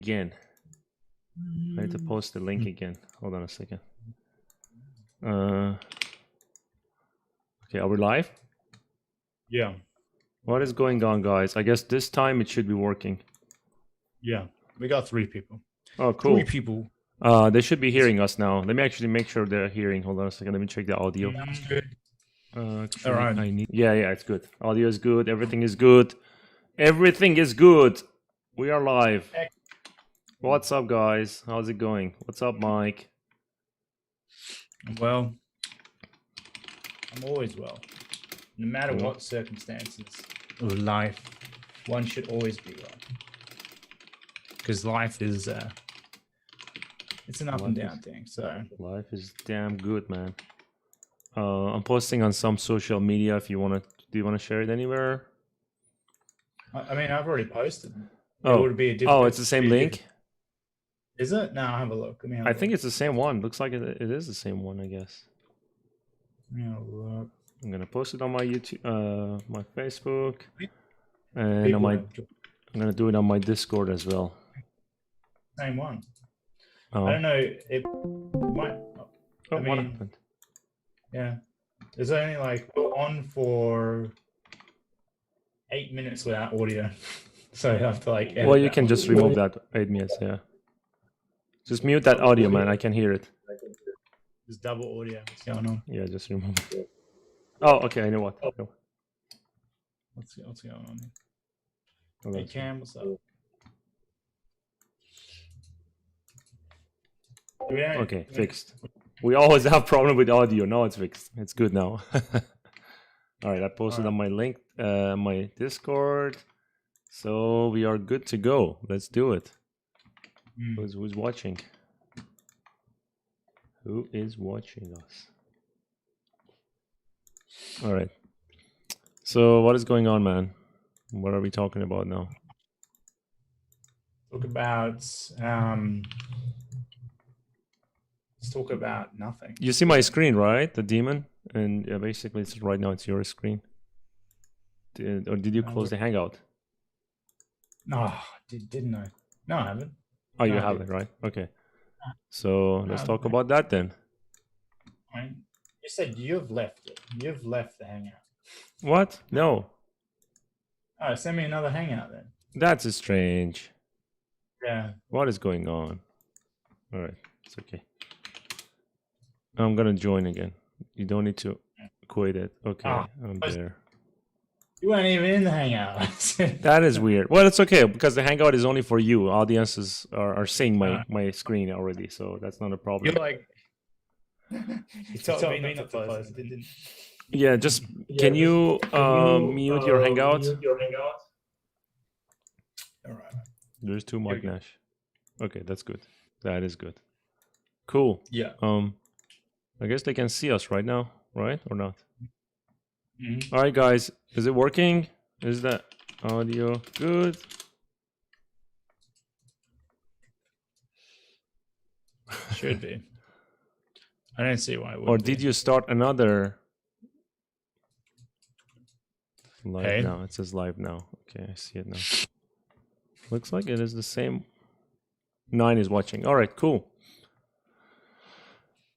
again. I need to post the link again. Hold on a second. Okay, are we live? Yeah. What is going on, guys? I guess this time it should be working. Yeah. We got 3 people. Oh, cool. 3 people. They should be hearing us now. Let me actually make sure they're hearing. Hold on a second. Let me check the audio. Sounds good. Actually, All right. Yeah, it's good. Audio is good. Everything is good. Everything is good. We are live. What's up, guys? How's it going? What's up, Mike? Well, I'm always well. No matter what circumstances of life, one should always be well. Because life is, it's an up and down thing. So life is damn good, man. I'm posting on some social media. If you want to, do you want to share it anywhere? I mean, I've already posted. Oh, it would be a different, it's the same link. Is it? No, have a look. Let me have I think it's the same one. Looks like it is the same one, I guess. Let me have a look. I'm gonna post it on my YouTube, my Facebook, and I'm gonna do it on my Discord as well. Same one. Oh. I don't know. It might. I mean, what happened? Yeah, it's only like on for 8 minutes without audio, so you have to like. Well, you can just remove that 8 minutes. Yeah. Just mute that audio, man. I can hear it. There's double audio. What's going on? Yeah, just remove it. Oh, okay. I know what. What's going on here? Oh, hey, Cam, what's up? Okay, fixed. We always have problem with audio. Now it's fixed. It's good now. All right, I posted on my link, my Discord. So we are good to go. Let's do it. Who's watching? Who is watching us? All right. So what is going on, man? What are we talking about now? Talk about let's talk about nothing. You see my screen, right? The demon, and basically, it's right now. It's your screen. Or did you close the Hangout? No, didn't I? No, I haven't. Oh, you have it, right? Okay. So let's talk about that then. You said you've left it. You've left the Hangout. What? No. Oh, send me another Hangout then. That's strange. Yeah. What is going on? All right, it's okay. I'm gonna join again. You don't need to quit it. Okay, I'm there. You weren't even in the Hangout. That is weird. Well, it's okay because the Hangout is only for you. Audiences are seeing my screen already, so that's not a problem. You're like, you told me not to close it, didn't? Yeah, just can you mute your Hangout? All right. There's too much Nash. Okay, that's good. That is good. Cool. Yeah. I guess they can see us right now, right or not? All right, guys. Is it working? Is that audio good? Should be. I don't see why it would. Or did you start another live now? It says live now. Okay, I see it now. Looks like it is the same. 9 is watching. All right, cool.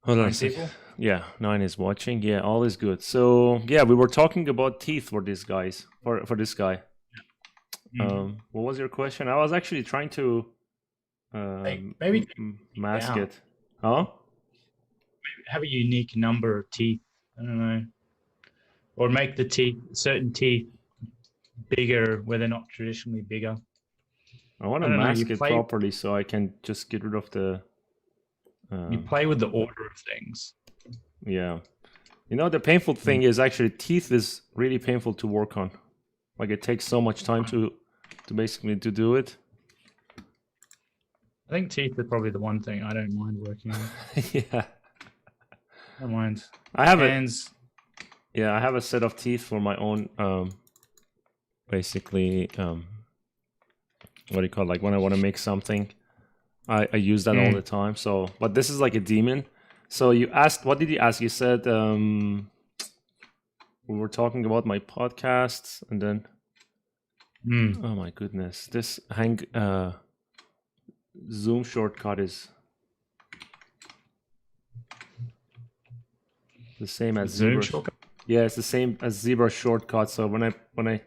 Hold on a second. Yeah, 9 is watching. Yeah, all is good. So yeah, we were talking about teeth for this guys. For this guy. What was your question? I was actually trying to maybe mask it. Huh? Have a unique number of teeth. I don't know. Or make the teeth, certain teeth, bigger where they're not traditionally bigger. I want to mask it properly so I can just get rid of the... you play with the order of things. Yeah. You know, the painful thing is actually teeth is really painful to work on. Like it takes so much time to basically to do it. I think teeth are probably the one thing I don't mind working on. Yeah. I don't mind. I have hands. Yeah, I have a set of teeth for my own basically what do you call it? Like when I want to make something, I use that all the time. So, but this is like a demon. So you asked, what did you ask? You said we were talking about my podcasts, and then oh my goodness, this Zoom shortcut is the same as Zoom Zebra. shortcut? Yeah, it's the same as Zebra shortcut. So when I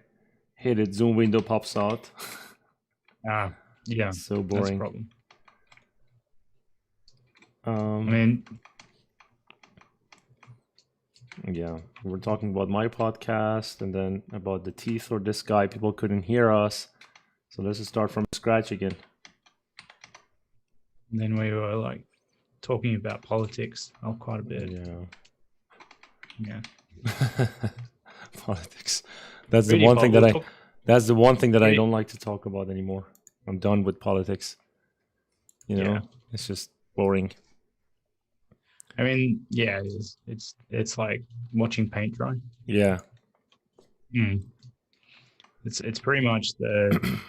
hit it, Zoom window pops out. Yeah. So That's a boring. problem. I mean, yeah, we're talking about my podcast and then about the teeth or this guy. People couldn't hear us. So let's just start from scratch again. And then we were like talking about politics quite a bit. Yeah. Yeah. Politics. That's Really, the one thing that we'll that's the one thing that I Really? don't like to talk about anymore. I'm done with politics. Yeah. It's just boring. I mean, yeah, it is. It's like watching paint dry. Yeah. It's pretty much the.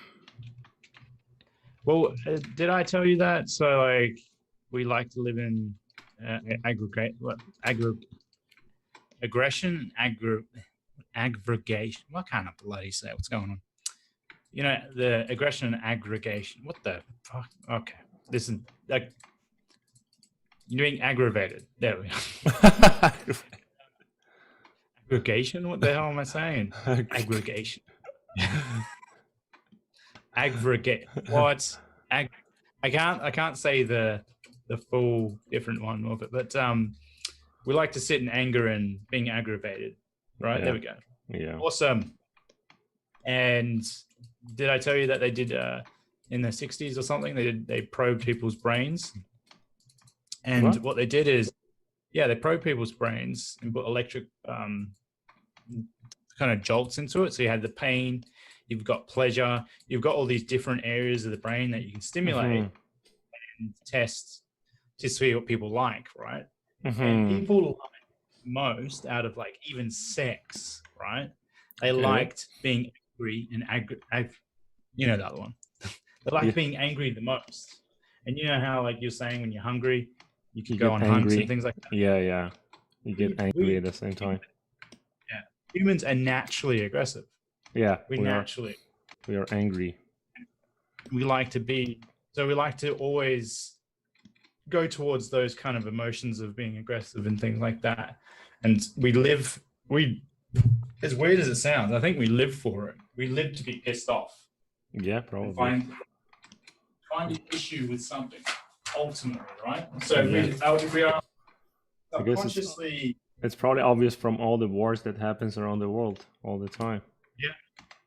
Well, did I tell you that? So like, we like to live in aggression, aggregation. What kind of bloody say? What's going on? The aggression and aggregation. What the fuck? Okay, this is like you're being aggravated. There we go. Aggregation? What the hell am I saying? Aggregation. Aggregate. What? I can't say the full different one of it, but we like to sit in anger and being aggravated. Right? Yeah. There we go. Yeah. Awesome. And did I tell you that they did in the 60s or something? They probed people's brains, and what they did is, they probed people's brains and put electric kind of jolts into it. So you had the pain, you've got pleasure, you've got all these different areas of the brain that you can stimulate and test to see what people like, right? And people like most out of like even sex, right? They liked being angry and you know that one. They like being angry the most. And you know how, like you're saying, when you're hungry, you can go on hunts and things like that. Yeah. You get angry at the same time. Yeah. Humans are naturally aggressive. Yeah. We are angry. We like to always go towards those kind of emotions of being aggressive and things like that. And as weird as it sounds, I think we live for it. We live to be pissed off. Yeah, probably. Find an issue with something, ultimately, right? So if we are subconsciously... It's probably obvious from all the wars that happens around the world all the time.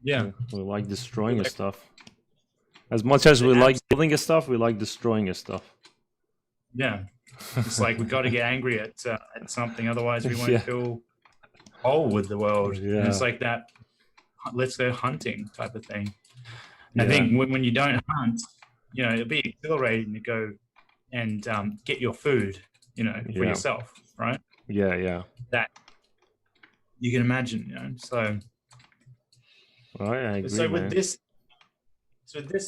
Yeah. We like destroying stuff. As much as we like building stuff, we like destroying stuff. Yeah. It's like we got to get angry at something, otherwise we won't feel whole with the world. Yeah. And it's like that, let's go hunting type of thing. I think when you don't hunt, it'll be exhilarating to go and get your food, for yourself, right? Yeah. That you can imagine, so. Well, I agree, so with this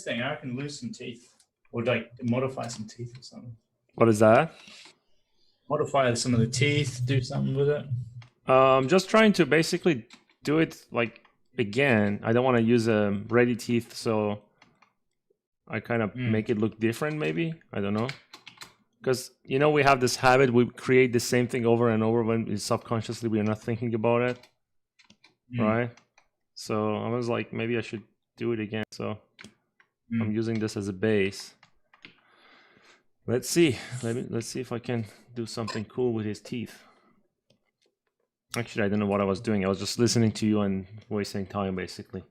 thing, I can lose some teeth or like modify some teeth or something. What is that? Modify some of the teeth, do something with it. Just trying to basically do it like again. I don't want to use ready teeth, so I kind of make it look different. Maybe, I don't know, because we have this habit. We create the same thing over and over when subconsciously we are not thinking about it, right? So I was like, maybe I should do it again. So I'm using this as a base. Let's see. Let's see if I can do something cool with his teeth. Actually, I don't know what I was doing. I was just listening to you and wasting time, basically.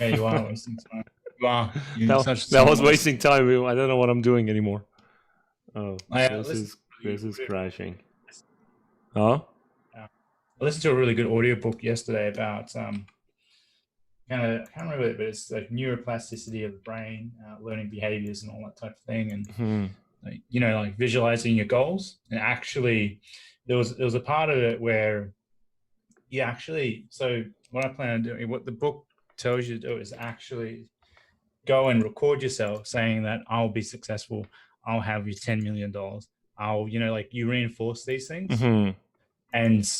Yeah, you are wasting time. You are. That was wasting time. I don't know what I'm doing anymore. Oh, this is crashing. Huh? I listened to a really good audiobook yesterday about I can't remember it, but it's like neuroplasticity of the brain, learning behaviors and all that type of thing, and like visualizing your goals. And actually, there was a part of it where so what I plan on doing, what the book tells you to do, is actually go and record yourself saying that I'll be successful, I'll have you $10 million, I'll you reinforce these things, and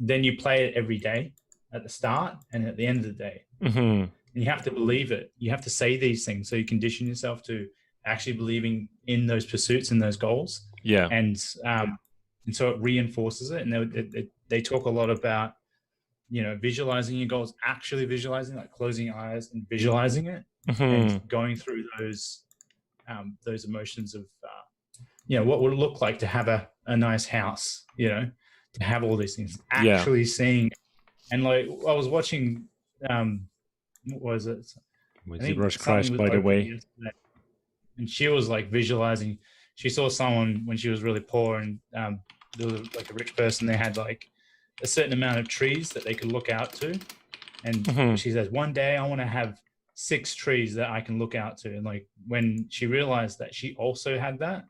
then you play it every day at the start and at the end of the day. And you have to believe it. You have to say these things so you condition yourself to actually believing in those pursuits and those goals. Yeah. And so it reinforces it. And they talk a lot about, visualizing your goals, actually visualizing, like closing your eyes and visualizing it, and going through those emotions of, what would it look like to have a nice house, to have all these things, actually seeing. And like, I was watching, what was it? My I think ZBrush something crashed, was by the open way. yesterday, and she was like visualizing. She saw someone when she was really poor, and there was like a rich person. They had like a certain amount of trees that they could look out to, and she says, one day I want to have 6 trees that I can look out to. And like, when she realized that she also had that,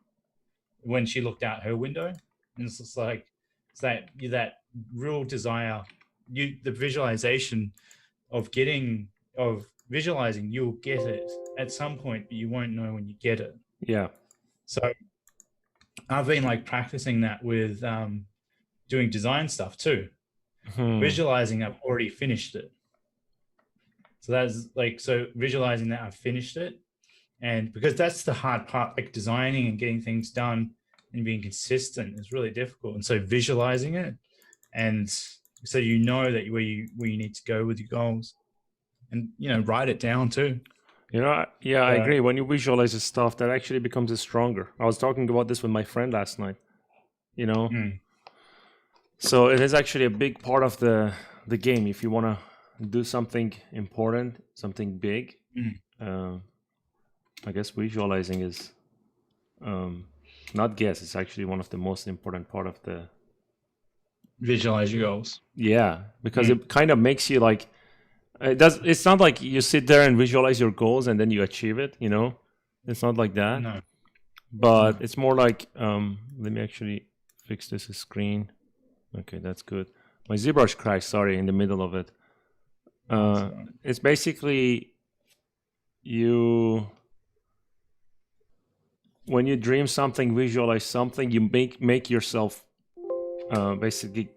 when she looked out her window, and it's just like, it's that real desire, the visualization of visualizing, you'll get it at some point, but you won't know when you get it. Yeah. So I've been like practicing that with doing design stuff too. Visualizing I've already finished it. So that's like, so visualizing that I've finished it. And because that's the hard part, like designing and getting things done and being consistent is really difficult. And so visualizing it, and so that where you need to go with your goals, and write it down too. I agree. When you visualize the stuff, that actually becomes stronger. I was talking about this with my friend last night. So it is actually a big part of the game. If you want to do something important, something big, I guess visualizing is it's actually one of the most important part of the visualize your goals. Yeah, because it kind of makes you like, it's not like you sit there and visualize your goals and then you achieve it, It's not like that. No. But it's more like, let me actually fix this screen. Okay, that's good. My ZBrush crashed, sorry, in the middle of it. It's basically when you dream something, visualize something, you make yourself basically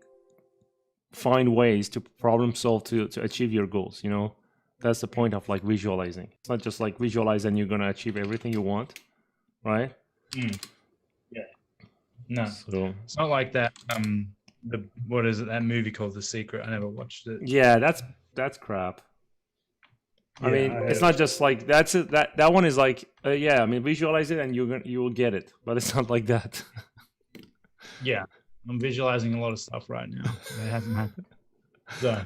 find ways to problem solve to achieve your goals. That's the point of like visualizing. It's not just like visualize and you're gonna achieve everything you want, right? Yeah. No. So it's not like that. What is it? That movie called The Secret. I never watched it. Yeah, that's crap. I mean, it's not just like that's it. That one is like, I mean, visualize it and you will get it, but it's not like that. Yeah, I'm visualizing a lot of stuff right now. It hasn't happened. So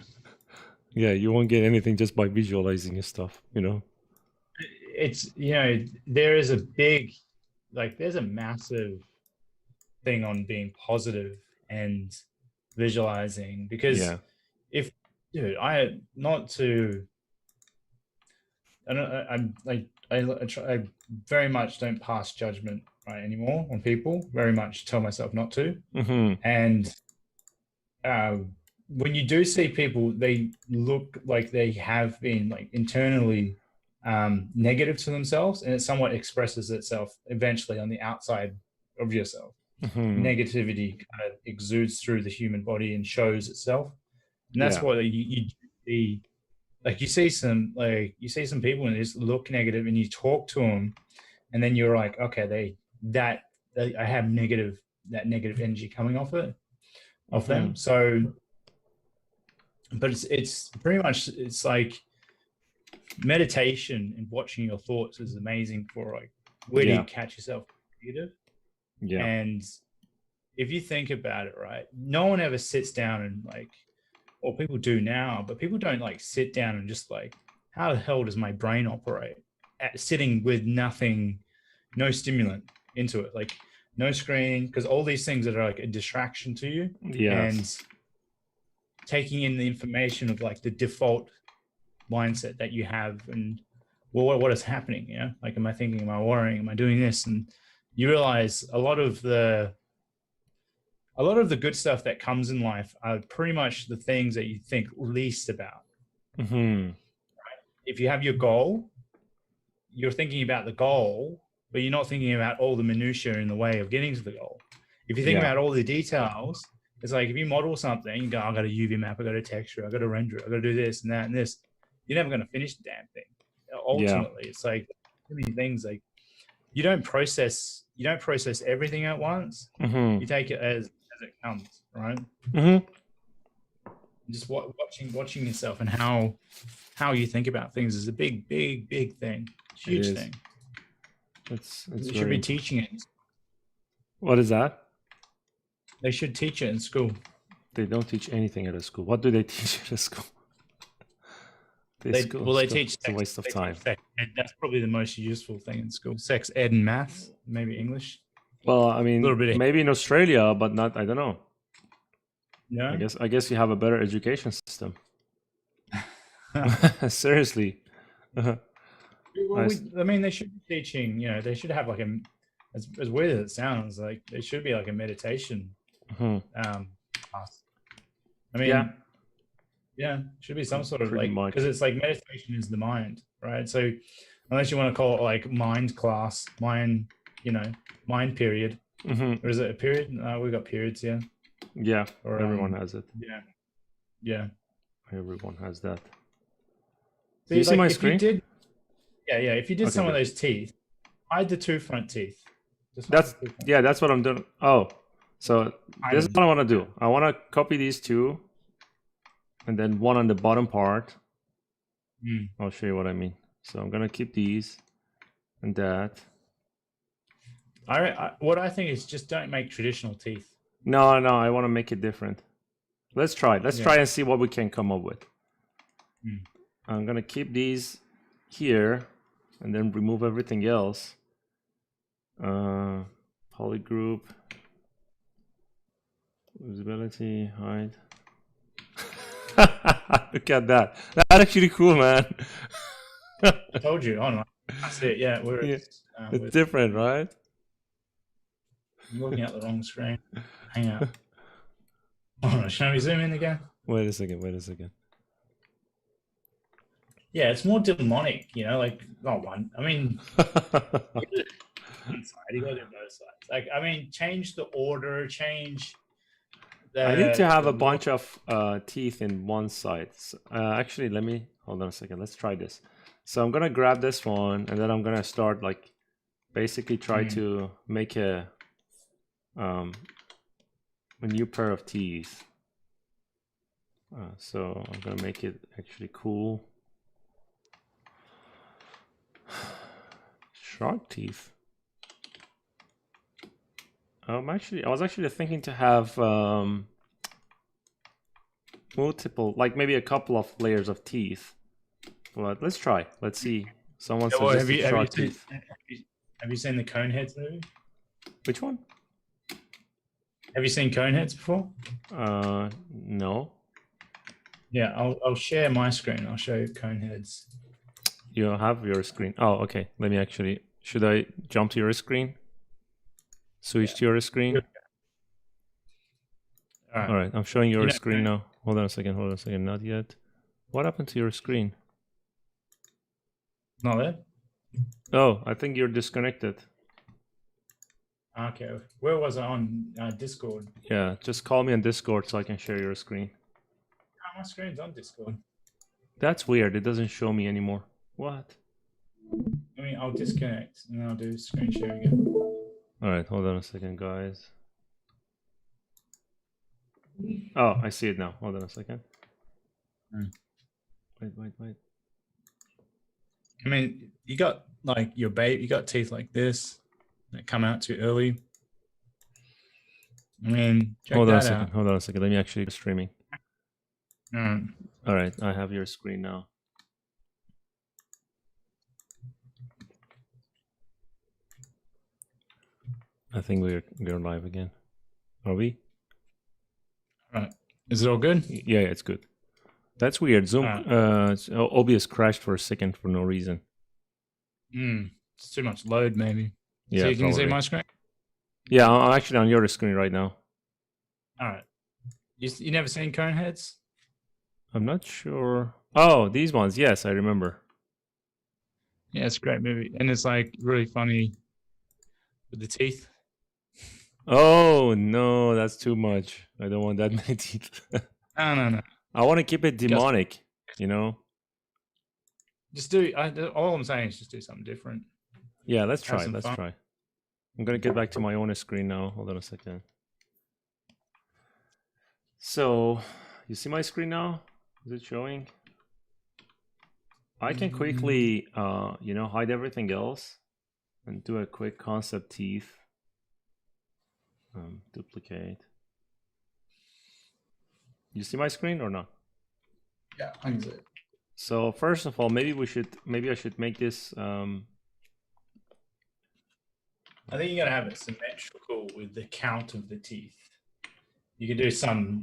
yeah, you won't get anything just by visualizing your stuff. It's there is there's a massive thing on being positive and visualizing, because if I very much don't pass judgment anymore on people. Very much tell myself not to. And when you do see people, they look like they have been like internally negative to themselves, and it somewhat expresses itself eventually on the outside of yourself. Negativity kind of exudes through the human body and shows itself, and that's what you see. Like you see some people and they just look negative, and you talk to them, and then you're like, okay, I have negative energy coming off them. So, but it's pretty much, it's like meditation and watching your thoughts is amazing for like, where do you catch yourself negative? Yeah. And if you think about it, right, no one ever sits down and like, or people do now, but people don't like sit down and just like, how the hell does my brain operate sitting with nothing, no stimulant into it, like no screen, because all these things that are like a distraction to you, and taking in the information of like the default mindset that you have, and what is happening, like, am I thinking, am I worrying, am I doing this? And you realize a lot of the good stuff that comes in life are pretty much the things that you think least about. Right? If you have your goal, you're thinking about the goal, but you're not thinking about all the minutiae in the way of getting to the goal. If you think about all the details, it's like if you model something, you go, I got a UV map, I got a texture, I got to render it, I got to do this and that and this. You're never going to finish the damn thing. Ultimately, it's like too many things. Like you don't process everything at once. Mm-hmm. You take it as it comes, right? Mm-hmm. Just watching yourself and how you think about things is a big thing, huge is. thing. It's They should very be teaching it. What is that? They should teach it in school. They don't teach anything at a school. What do they teach at a school? They teach It's a waste of time. Sex ed. That's probably the most useful thing in school. Sex ed and maths, maybe English. Well, I mean, maybe in Australia, but not. I don't know. No, I guess you have a better education system. Seriously. well, I mean, they should be teaching. They should have like as weird as it sounds, like there should be like a meditation class. I mean, yeah, should be some sort of Pretty like, because it's like meditation is the mind, right? So unless you want to call it like mind class, mind period, or is it a period? We've got periods here. Yeah, or everyone has it. Yeah. Everyone has that. So do you see my screen? If you did some of those teeth, hide the two front teeth. That's what I'm doing. Oh, so this is what I want to do. I want to copy these two, and then one on the bottom part. I'll show you what I mean. So I'm gonna keep these and that. What I think is just don't make traditional teeth. No, I want to make it different. Let's try. Let's try and see what we can come up with. I'm gonna keep these here, and then remove everything else. Polygroup, visibility, hide. Look at that. That's actually cool, man. I told you. Oh no, that's it. Yeah, it's different, right? I'm looking at the wrong screen. Hang out. Oh, shall we zoom in again? Wait a second. Yeah, it's more demonic, like not one. I mean, one side, you gotta do both sides. Like, I mean, change the order, change the. I need to have a bunch of teeth in one side. Actually, let me hold on a second. Let's try this. So I'm gonna grab this one, and then I'm gonna start like basically try to make a new pair of teeth. So I'm gonna make it actually cool. Shark teeth. I was actually thinking to have multiple, like maybe a couple of layers of teeth. But let's try. Let's see. Someone suggested shark teeth. Have you seen the Coneheads movie? Which one? Have you seen Coneheads before? No. Yeah, I'll share my screen. I'll show you Coneheads. You have your screen. Oh, okay. Let me actually. Should I jump to your screen? Switch to your screen. All right. I'm showing your screen now. Hold on a second. Not yet. What happened to your screen? Not there. Oh, I think you're disconnected. Okay. Where was I on Discord? Yeah, just call me on Discord so I can share your screen. Oh, my screen's on Discord. That's weird. It doesn't show me anymore. What? I mean, I'll disconnect and then I'll do screen share again. All right, hold on a second, guys. Oh, I see it now. Hold on a second. Wait. I mean, you got like you got teeth like this that come out too early. I mean, hold on a second. Let me actually streaming. All right, I have your screen now. I think we're live again. Are we? All right. Is it all good? Yeah, it's good. That's weird. Zoom OBS crashed for a second for no reason. It's too much load, maybe. Yeah, so can you see my screen? Yeah, I'm actually on your screen right now. All right. You never seen Coneheads? I'm not sure. Oh, these ones. Yes, I remember. Yeah, it's a great movie, and it's like really funny with the teeth. Oh no, that's too much. I don't want that many teeth. No. I want to keep it demonic, Just do. All I'm saying is just do something different. Yeah, let's Have try. some Let's fun. try. I'm gonna get back to my own screen now. Hold on a second. So, you see my screen now? Is it showing? I can quickly, hide everything else and do a quick concept teeth. Duplicate. You see my screen or not? Yeah, I can see it. So first of all, maybe I should make this. I think you gotta have it symmetrical with the count of the teeth. You could do some,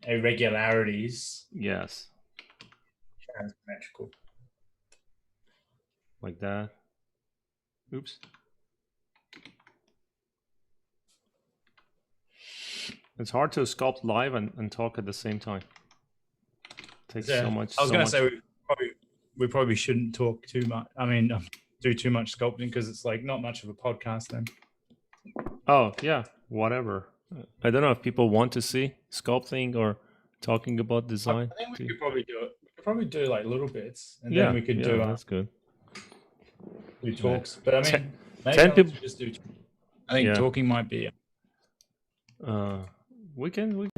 irregularities. Yes. Symmetrical. Like that. Oops. It's hard to sculpt live and talk at the same time. Takes so much. I was going to say we probably shouldn't talk too much. I mean, do too much sculpting because it's like not much of a podcast then. Oh yeah, whatever. I don't know if people want to see sculpting or talking about design. I think we could probably do it. We could probably do like little bits, and Yeah, then we could do. That's good. Do talks, but I mean, maybe 10 people. Just do. I think talking might be. We can.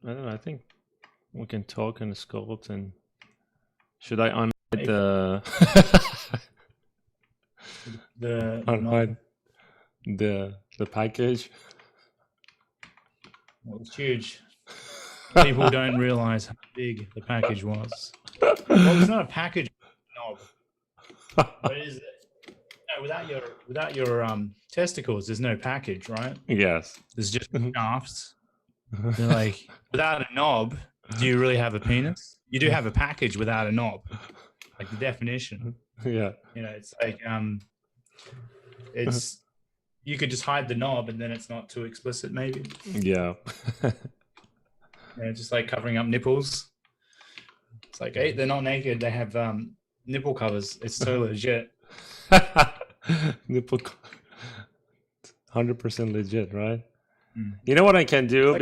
I don't know. I think we can talk and sculpt. And should I unhide unhide the package? Well, it's huge. People don't realize how big the package was. Well, it's not a package knob. What is it? No, without your testicles, there's no package, right? Yes. There's just shafts. They're like, without a knob, do you really have a penis? You do have a package without a knob, like the definition. Yeah. It's like it's you could just hide the knob and then it's not too explicit, maybe. Yeah. Just like covering up nipples. It's like, hey, they're not naked. They have nipple covers. It's totally legit. Nipple, 100% legit, right? You know what I can do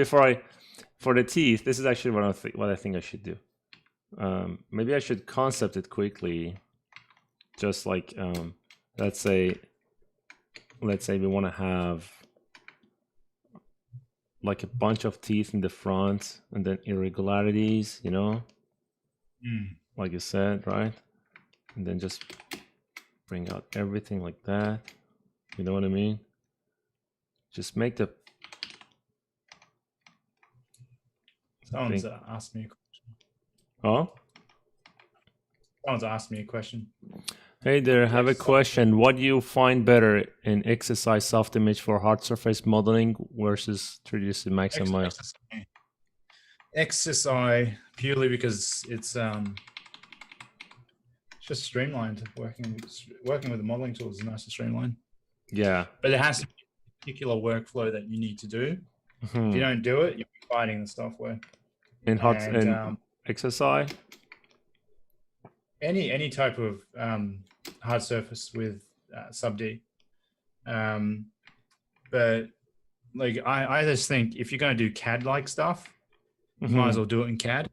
for the teeth? This is actually what I think I should do. Maybe I should concept it quickly. Just like let's say we want to have like a bunch of teeth in the front and then irregularities, like you said, right? And then just bring out everything like that. You know what I mean? Just make the. Someone's asked me a question. Oh? Someone's asked me a question. Hey there, have a question. What do you find better in XSI soft image for hard surface modeling versus 3ds Max and Maya? XSI purely because it's just streamlined. Working with the modeling tools is nice to streamline. Yeah. But it has to be a particular workflow that you need to do. If you don't do it, you'll be fighting the software. In XSI? Any type of hard surface with sub-D. But like I just think if you're going to do CAD-like stuff, you might as well do it in CAD.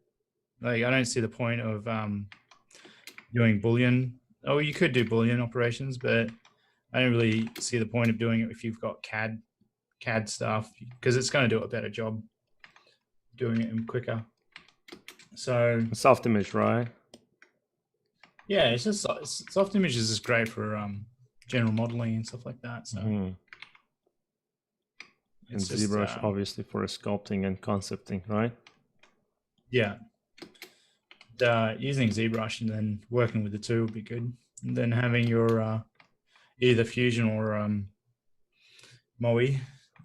Like I don't see the point of doing Boolean. Oh, you could do Boolean operations, but I don't really see the point of doing it if you've got CAD stuff, because it's going to do a better job doing it quicker. So soft image, right? Yeah, it's just soft images is great for general modeling and stuff like that. So and ZBrush obviously for sculpting and concepting, right? Yeah. Using ZBrush and then working with the two would be good. And then having your either Fusion or Moe,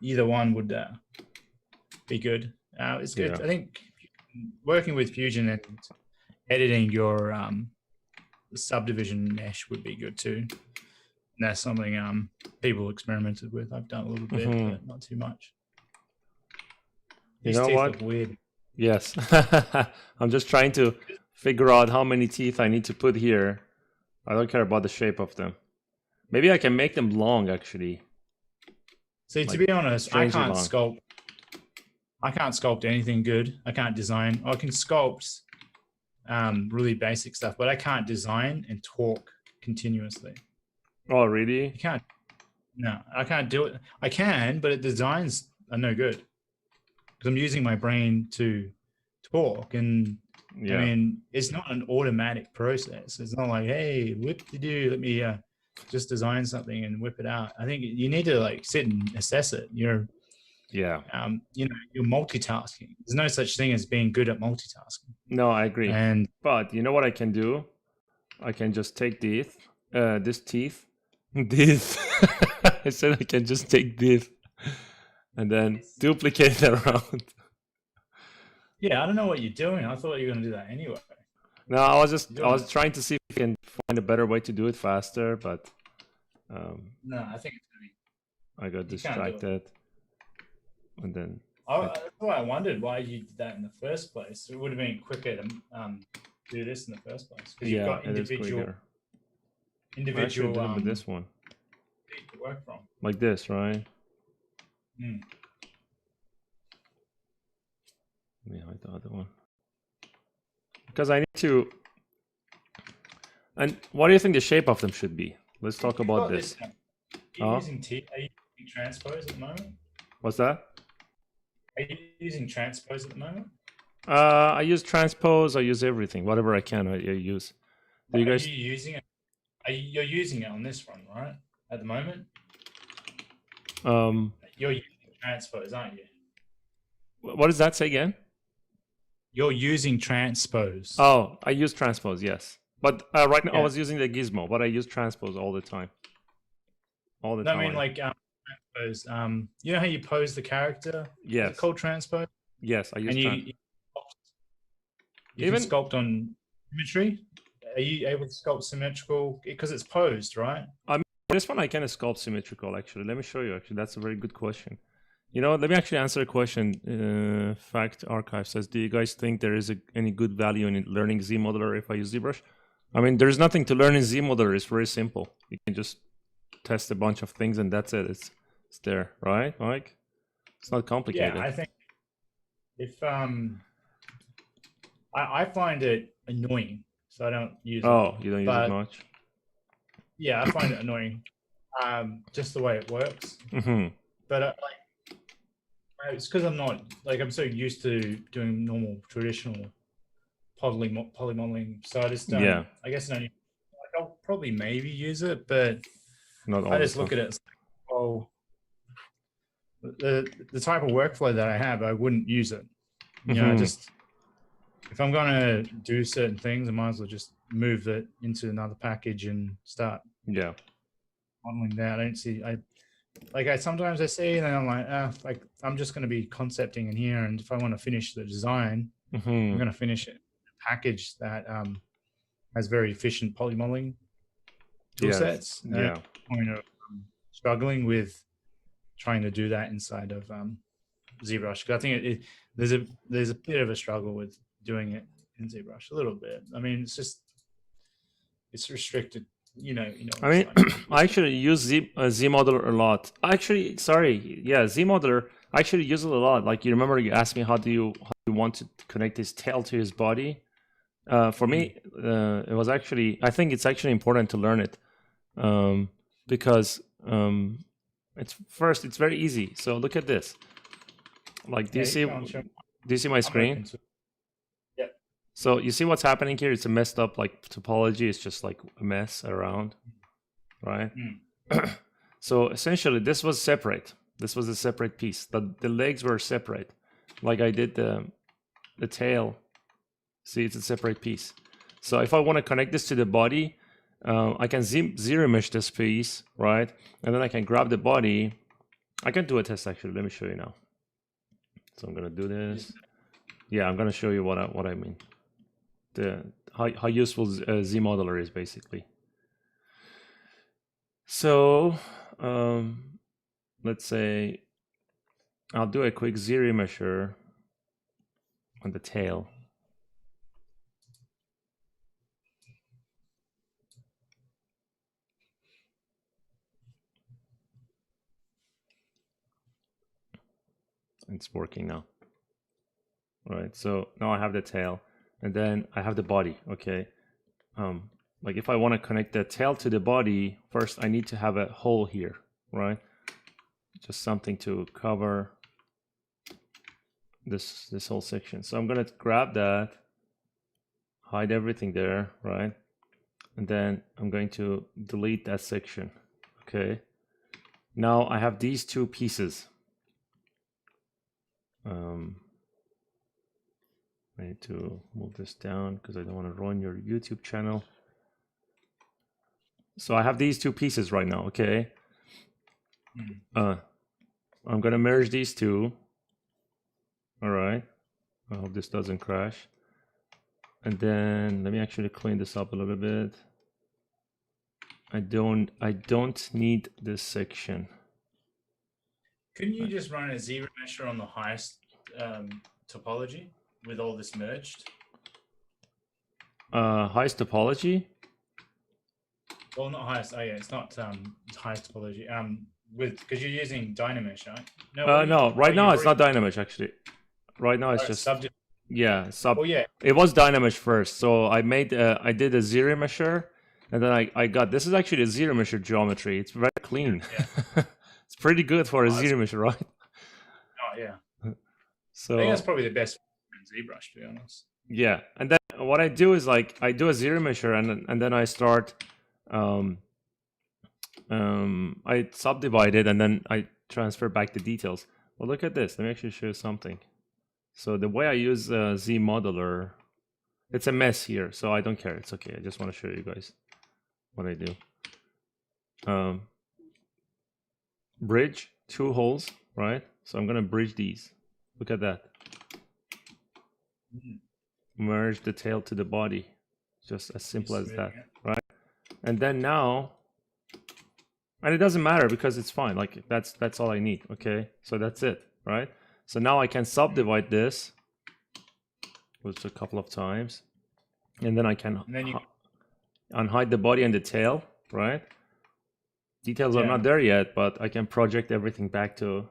either one would be good. It's good. Yeah. I think working with Fusion and editing your subdivision mesh would be good too. And that's something people experimented with. I've done a little bit, but not too much. These teeth look weird. Yes. I'm just trying to figure out how many teeth I need to put here. I don't care about the shape of them. Maybe I can make them long, actually. See, to be honest, I can't sculpt anything good. I can't design. I can sculpt really basic stuff, but I can't design and talk continuously. Oh, really? You can't. No, I can't do it. I can, but the designs are no good because I'm using my brain to talk, and I Yeah. mean, it's not an automatic process. It's not like, hey, whip de do, let me just design something and whip it out. I think you need to like sit and assess it. Yeah. You're multitasking. There's no such thing as being good at multitasking. No, I agree. And But you know what I can do? I can just take this teeth. This. I said I can just take this and then duplicate it around. yeah, I don't know what you're doing. I thought you were going to do that anyway. No, I was trying to see if I can find a better way to do it faster, but No, I think it's going to be. I got You can't do it. distracted. And then That's why I wondered why you did that in the first place. It would have been quicker to do this in the first place because you've got individual actually do it with this one, to work from. like this, right? Mm. Let me hide the other one because I need to. And what do you think the shape of them should be? Let's talk about this. Are you using transpose at the moment? What's that? Are you using transpose at the moment? I use transpose. I use everything, whatever I can. I use. Are you using it? You're using it on this one, right? At the moment. You're using transpose, aren't you? What does that say again? You're using transpose. Oh, I use transpose, yes. But right now I was using the gizmo, but I use transpose all the time. All the time. I mean, like transpose. You know how you pose the character? Yes. Is it called transpose? Yes, I use. And you can sculpt on symmetry. Are you able to sculpt symmetrical because it's posed, right? I mean, this one I can sculpt symmetrical. Actually, let me show you. Actually, that's a very good question. You know, let me actually answer a question. Fact Archive says, do you guys think there is any good value in learning ZModeler if I use ZBrush? I mean, there's nothing to learn in ZModeler. It's very simple. You can just test a bunch of things and that's it. It's there, right, Mike? It's not complicated. Yeah, I think if I find it annoying, so I don't use it. Oh, you don't use it much? Yeah, I find it annoying. Just the way it works. Mm-hmm. But it's because I'm so used to doing normal traditional polymodeling. So I just don't. I guess I'll probably maybe use it, but not all I just look at it. Well, the type of workflow that I have, I wouldn't use it. You know, if I'm going to do certain things, I might as well just move it into another package and start modeling that. I don't see. Sometimes I see, and then I'm like, I'm just going to be concepting in here, and if I want to finish the design, I'm going to finish it. A package that has very efficient polymodeling tool sets. Point of struggling with trying to do that inside of ZBrush, because I think there's a bit of a struggle with doing it in ZBrush, a little bit. I mean, it's restricted. You know. I mean, I actually use ZModeler a lot. ZModeler. I actually use it a lot. Like, you remember you asked me how do you want to connect his tail to his body? For me, it was actually. I think it's actually important to learn it because it's very easy. So look at this. Like, do you see my screen? Yeah. So you see what's happening here? It's a messed up like topology. It's just like a mess around, right? So essentially, this was separate. This was a separate piece. The legs were separate. Like I did the tail. See, it's a separate piece. So if I want to connect this to the body, I can zero mesh this piece, right? And then I can grab the body. I can do a test actually. Let me show you now. So I'm gonna do this. Yeah, I'm gonna show you what I mean. How useful ZModeler is basically. So let's say I'll do a quick zero measure on the tail. It's working now. All right, so now I have the tail, and then I have the body. Okay, like if I want to connect the tail to the body, first I need to have a hole here, right? Just something to cover this whole section. So I'm gonna grab that, hide everything there, right? And then I'm going to delete that section. Okay. Now I have these two pieces. I need to move this down because I don't want to ruin your YouTube channel. So I have these two pieces right now, okay? I'm gonna merge these two. All right. I hope this doesn't crash. And then let me actually clean this up a little bit. I don't need this section. Couldn't you just run a zero mesher on the highest topology with all this merged? Highest topology? Well, not highest. Oh yeah, it's not highest topology. Because you're using Dynamesh, right? No. Right now it's not Dynamesh actually. Right now it's just subject. Yeah, Oh yeah. It was Dynamesh first, so I did a zero mesher, and then I got this is actually a zero mesher geometry. It's very clean. Yeah. It's pretty good for a zero mesher, right? Oh yeah. So I think that's probably the best in ZBrush, to be honest. Yeah, and then what I do is like I do a zero mesher, and then I start I subdivide it, and then I transfer back the details. Well, look at this. Let me actually show you something. So the way I use Z modeler, it's a mess here, so I don't care. It's okay. I just want to show you guys what I do. Bridge, two holes, right? So I'm gonna bridge these. Look at that. Merge the tail to the body. Just as simple as that, right? And then now, and it doesn't matter because it's fine. Like that's all I need. Okay, so that's it, right? So now I can subdivide this, which a couple of times, and then I can unhide the body and the tail, right? Details are not there yet, but I can project everything back to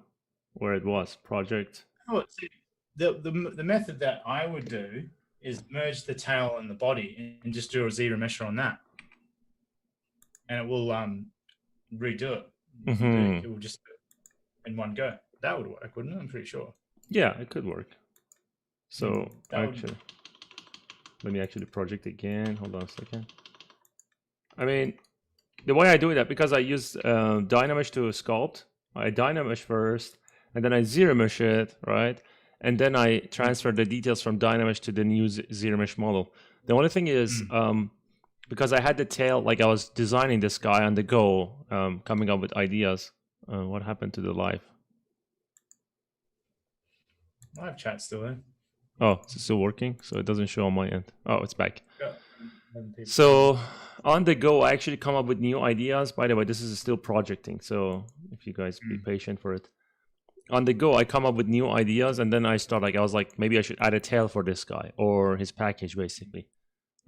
where it was. Project. Oh, see, the method that I would do is merge the tail and the body and just do a zero mesher on that, and it will redo it. It will just in one go. That would work, wouldn't it? I'm pretty sure. Yeah, it could work. So actually, let me actually project again. Hold on a second. I mean, the way I do that, because I use Dynamesh to sculpt, I Dynamesh first, and then I zero mesh it, right? And then I transfer the details from Dynamesh to the new zero mesh model. The only thing is, because I had the tail, like I was designing this guy on the go, coming up with ideas. What happened to the live? Live chat still there. Oh, it's still working, so it doesn't show on my end. Oh, it's back. So on the go, I actually come up with new ideas. By the way, this is still projecting, so if you guys be patient for it. On the go, I come up with new ideas, and then I start I was like, maybe I should add a tail for this guy or his package, basically.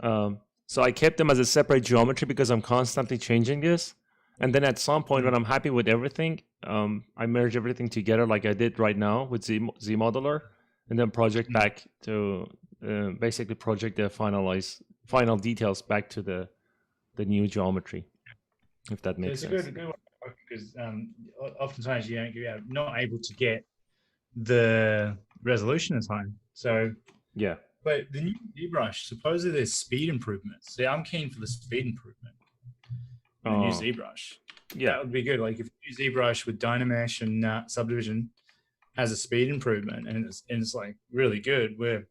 So I kept them as a separate geometry because I'm constantly changing this. And then at some point when I'm happy with everything, I merge everything together like I did right now with Z modeler, and then project back to basically project the final details back to the new geometry, if that makes sense. It's a good one because oftentimes you're not able to get the resolution as high. So yeah. But the new ZBrush, supposedly there's speed improvements. See, I'm keen for the speed improvement. The new ZBrush. Yeah, that would be good. Like if you use ZBrush with Dynamesh and Subdivision has a speed improvement, and it's like really good. Where it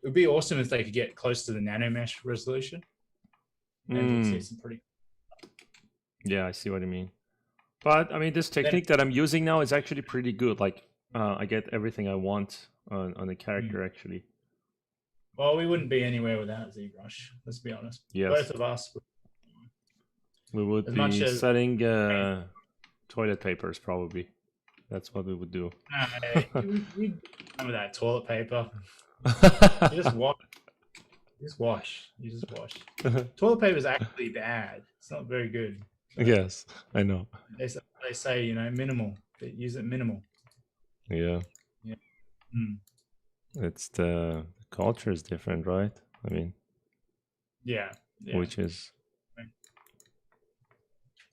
would be awesome if they could get close to the nanomesh resolution. And see some pretty. Yeah, I see what you mean. But I mean, this technique that I'm using now is actually pretty good. Like I get everything I want on the character actually. Well, we wouldn't be anywhere without ZBrush. Let's be honest. Yes. Both of us. We would be selling toilet papers, probably. That's what we would do. We remember that toilet paper. You just wash. You just wash. Toilet paper is actually bad. It's not very good. Yes, I know. They say minimal. They use it minimal. Yeah. Yeah. It's the culture is different, right? I mean. Yeah. Which is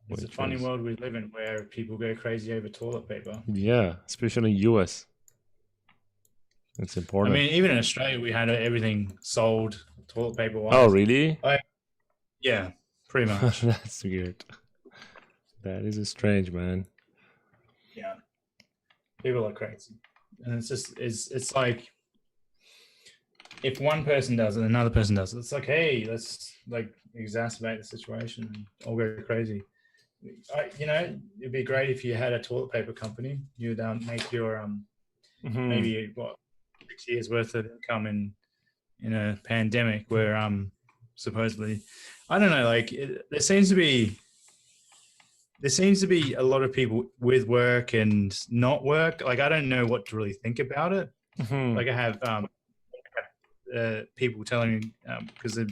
It's a which funny is- world we live in where people go crazy over toilet paper. Yeah, especially in US. It's I important. mean, even in Australia, we had everything sold toilet paper wise. Oh, really? Yeah, pretty much. That's weird. That is strange, man. Yeah, people are crazy, and it's like if one person does it, another person does it. It's like, hey, let's like exacerbate the situation and all go crazy. It'd be great if you had a toilet paper company. You'd make your maybe 6 years worth of income in a pandemic where supposedly, I don't know, like there seems to be a lot of people with work and not work. Like I don't know what to really think about it. Like I have people telling me because they're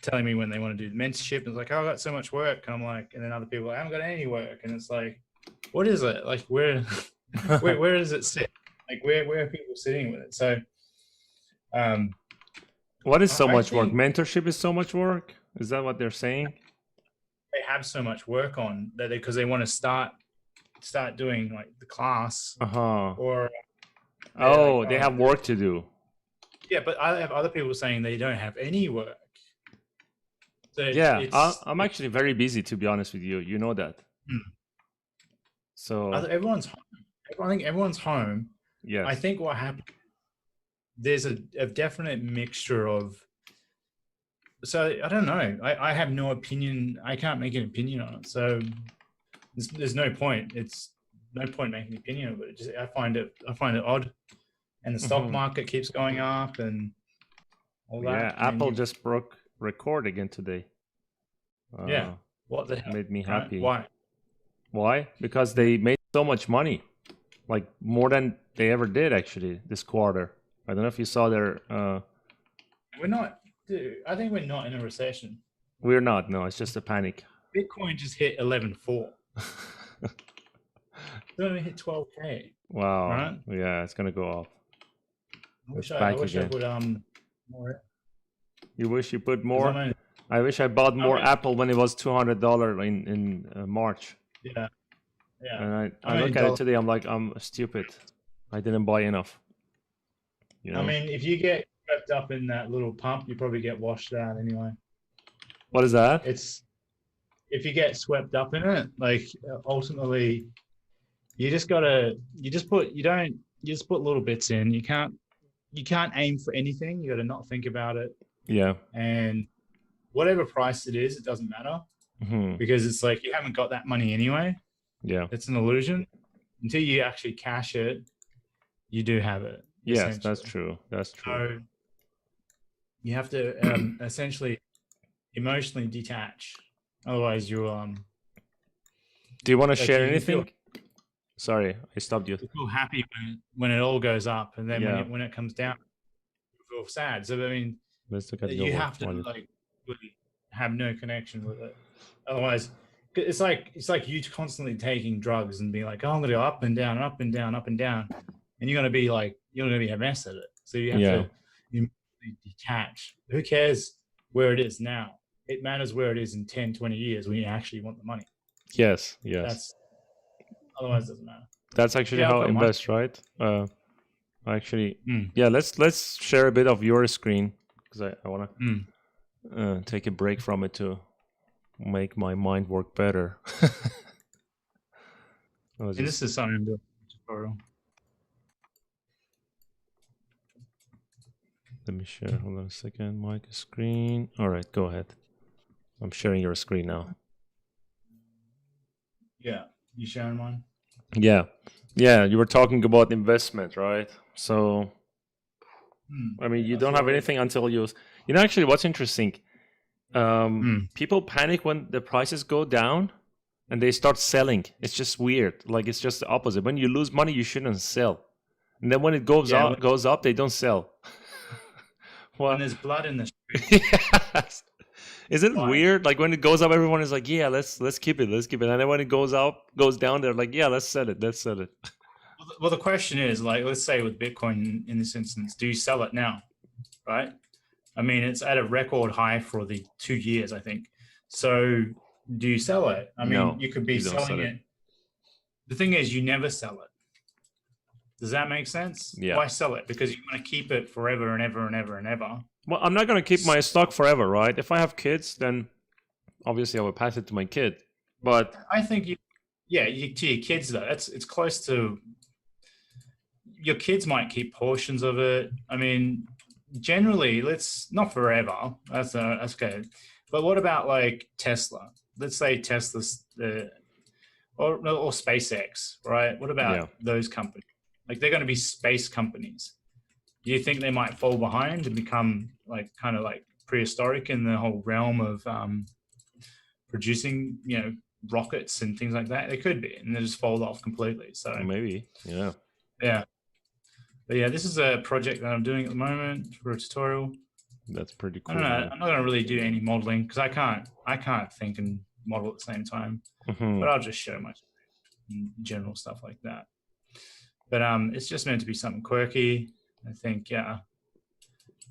telling me when they want to do mentorship. It's like, oh, I got so much work, and I'm like, and then other people, I haven't got any work, and it's like, what is it? Like where does it sit? Like where are people sitting with it? So, what is so I much work? think Mentorship is so much work? Is that what they're saying? they have so much work on that because they want to start doing like the class or they have work to do. Yeah, but I have other people saying they don't have any work. So I'm actually very busy, to be honest with you. You know that. So everyone's home. I think everyone's home. Yes. I think what happened, there's a definite mixture of. So I don't know. I have no opinion. I can't make an opinion on it. So there's no point. It's no point making an opinion of it. I find it odd, and the stock market keeps going up and all that. Yeah, Apple just broke record again today. Yeah. What the hell? Made me happy. Why? Why? Because they made so much money, like more than they ever did actually this quarter. I don't know if you saw their. We're not. Dude, I think we're not in a recession. We're not. No, it's just a panic. Bitcoin just hit 11.4. It's only hit 12K. Wow. Right? Yeah, it's gonna go up. I wish I put more. You wish you put more? I wish I bought more Apple when it was $200 in March. Yeah. Yeah. And I look at it today, I'm like, I'm stupid. I didn't buy enough. You know? I mean, if you get swept up in that little pump, you probably get washed out anyway. What is that? It's if you get swept up in it, like ultimately, you just put little bits in. You can't aim for anything. You got to not think about it. Yeah. And whatever price it is, it doesn't matter because it's like you haven't got that money anyway. Yeah. It's an illusion. Until you actually cash it, you do have it. Yes, that's true. That's true. So you have to essentially emotionally detach. Otherwise, you'll Do you want to share anything? Sorry, I stopped you. You feel happy when it all goes up, and then when it comes down, you feel sad. So I mean, let's look at you have to like really have no connection with it. Otherwise, it's like you constantly taking drugs and being like, oh, I'm gonna go up and down, up and down, up and down, and you're gonna be a mess at it. So you have to detach. Who cares where it is now? It matters where it is in 10, 20 years when you actually want the money. Yes. Otherwise, it doesn't matter. That's actually how I invest, right? Let's share a bit of your screen because I want to take a break from it to make my mind work better. This is something I'm doing tutorial. Let me share. Hold on a second. Mic screen. All right, go ahead. I'm sharing your screen now. Yeah, you sharing mine? Yeah. You were talking about investment, right? So, I mean, you don't have anything until you know. Actually, what's interesting? People panic when the prices go down, and they start selling. It's just weird. Like it's just the opposite. When you lose money, you shouldn't sell, and then when it goes up, they don't sell. When there's blood in the street. Yes. Isn't it weird? Like when it goes up, everyone is like, "Yeah, let's keep it, and then when it goes down, they're like, "Yeah, let's sell it." Well, the question is, like, let's say with Bitcoin in this instance, do you sell it now? Right? I mean, it's at a record high for the 2 years, I think. So do you sell it? I mean, No, you could be you don't sell selling it. it. The thing is, you never sell it. Does that make sense? Yeah. Why sell it? Because you want to keep it forever and ever and ever and ever. Well, I'm not going to keep my stock forever, right? If I have kids, then obviously I will pass it to my kid. But I think to your kids though, it's close to. Your kids might keep portions of it. I mean, generally, let's not forever. That's good. But what about like Tesla? Let's say Tesla's or SpaceX, right? What about those companies? Like they're going to be space companies. Do you think they might fall behind and become like kind of like prehistoric in the whole realm of producing, rockets and things like that? They could be, and they just fall off completely. So maybe, yeah. But yeah, this is a project that I'm doing at the moment for a tutorial. That's pretty cool. I don't know. I'm not going to really do any modeling because I can't think and model at the same time. But I'll just show my general stuff like that. But it's just meant to be something quirky. I think,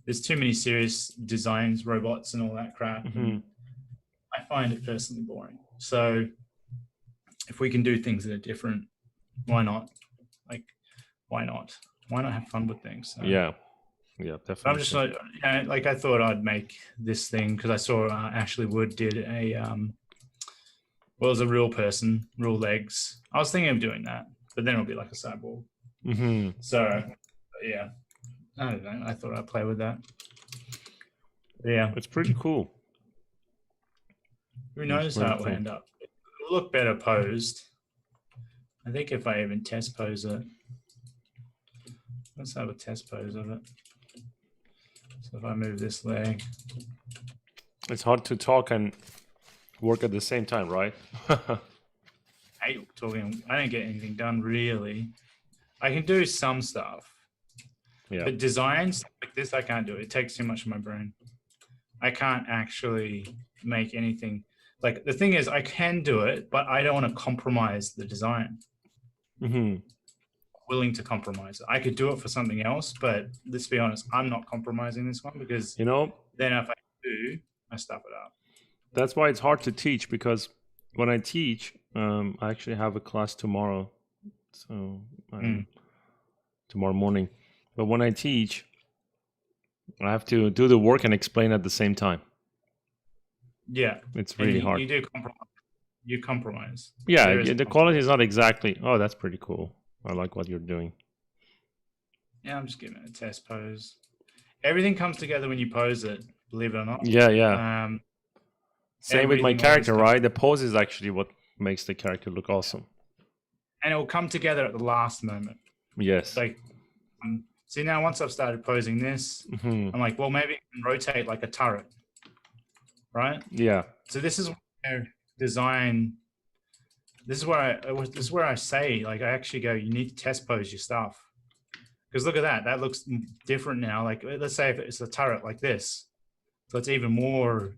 there's too many serious designs, robots, and all that crap. And I find it personally boring. So if we can do things that are different, why not? Like, why not? Why not have fun with things? So, yeah, definitely. I'm just like, I thought I'd make this thing because I saw Ashley Wood did a, well, it was a real person, real legs. I was thinking of doing that, but then it'll be like a cyborg. So, yeah, I don't know. I thought I'd play with that. But yeah, it's pretty cool. Who knows how it will end up? It'll look better posed. I think if I even test pose it. Let's have a test pose of it. So if I move this leg. It's hard to talk and work at the same time, right? I hate talking. I don't get anything done, really. I can do some stuff. Yeah. But designs like this, I can't do it. It takes too much of my brain. I can't actually make anything. Like, the thing is, I can do it, but I don't want to compromise the design. Willing to compromise. I could do it for something else, but let's be honest, I'm not compromising this one because then if I do, I stuff it up. That's why it's hard to teach, because when I teach, I actually have a class tomorrow, so tomorrow morning. But when I teach, I have to do the work and explain at the same time. Yeah, it's really hard. You do compromise. You compromise. Yeah, the quality is not exactly. Oh, that's pretty cool. I like what you're doing. Yeah, I'm just giving it a test pose. Everything comes together when you pose it, believe it or not. Yeah. Same with my character, right? The pose is actually what makes the character look awesome. And it will come together at the last moment. Yes. Like, see, now once I've started posing this, I'm like, well, maybe it can rotate like a turret, right? Yeah. So this is where design. This is where I say, like, I actually go, you need to test pose your stuff. Because look at that. That looks different now. Like, let's say if it's a turret like this. So it's even more,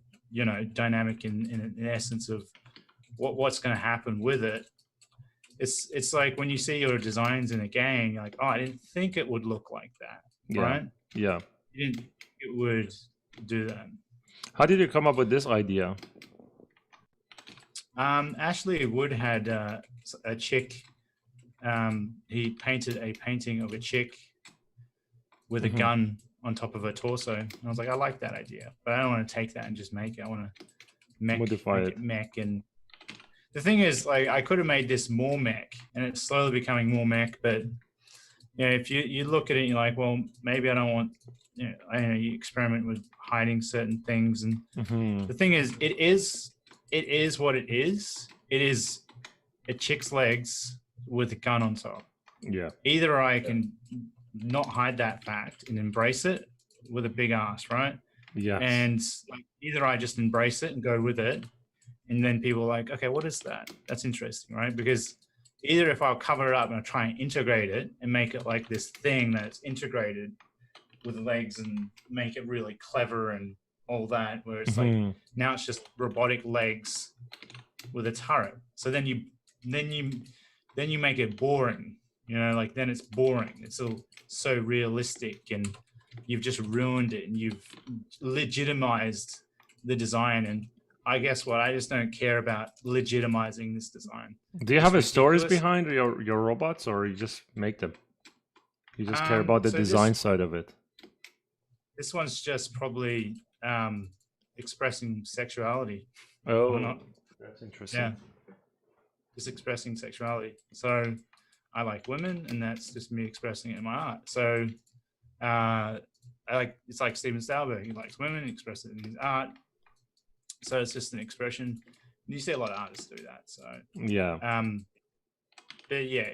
dynamic in essence of what's going to happen with it. It's like when you see your designs in a game, you're like, oh, I didn't think it would look like that. Right? Yeah. You didn't think it would do that. How did you come up with this idea? Ashley Wood had a chick. He painted a painting of a chick with a gun on top of her torso. And I was like, I like that idea, but I don't want to take that and just make it. I want to modify it. Mech. And the thing is, like, I could have made this more mech, and it's slowly becoming more mech. But if you look at it, you're like, well, maybe I don't want. You experiment with hiding certain things, and the thing is, it is what it is. It is a chick's legs with a gun on top. Yeah. Either I can not hide that fact and embrace it with a big ass, right? Yeah. And like, either I just embrace it and go with it, and then people are like, okay, what is that? That's interesting, right? Because either if I'll cover it up and I'll try and integrate it and make it like this thing that's integrated with legs and make it really clever and all that, where it's like now it's just robotic legs with a turret. So then you make it boring, like then it's boring. It's all so realistic, and you've just ruined it, and you've legitimized the design. And I guess what I just don't care about legitimizing this design. Do you have a stories ridiculous. behind your robots, or you just make them? You just care about the So design side of it. This one's just probably expressing sexuality. Oh, Why not? that's interesting. Yeah, just expressing sexuality. So I like women, and that's just me expressing it in my art. So it's like Steven Spielberg. He likes women, he expresses it in his art. So it's just an expression. You see a lot of artists do that. So yeah. But yeah,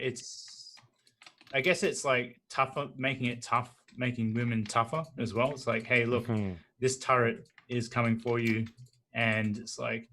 I guess it's like tougher, making it tough, making women tougher as well. It's like, hey, look, this turret is coming for you, and it's like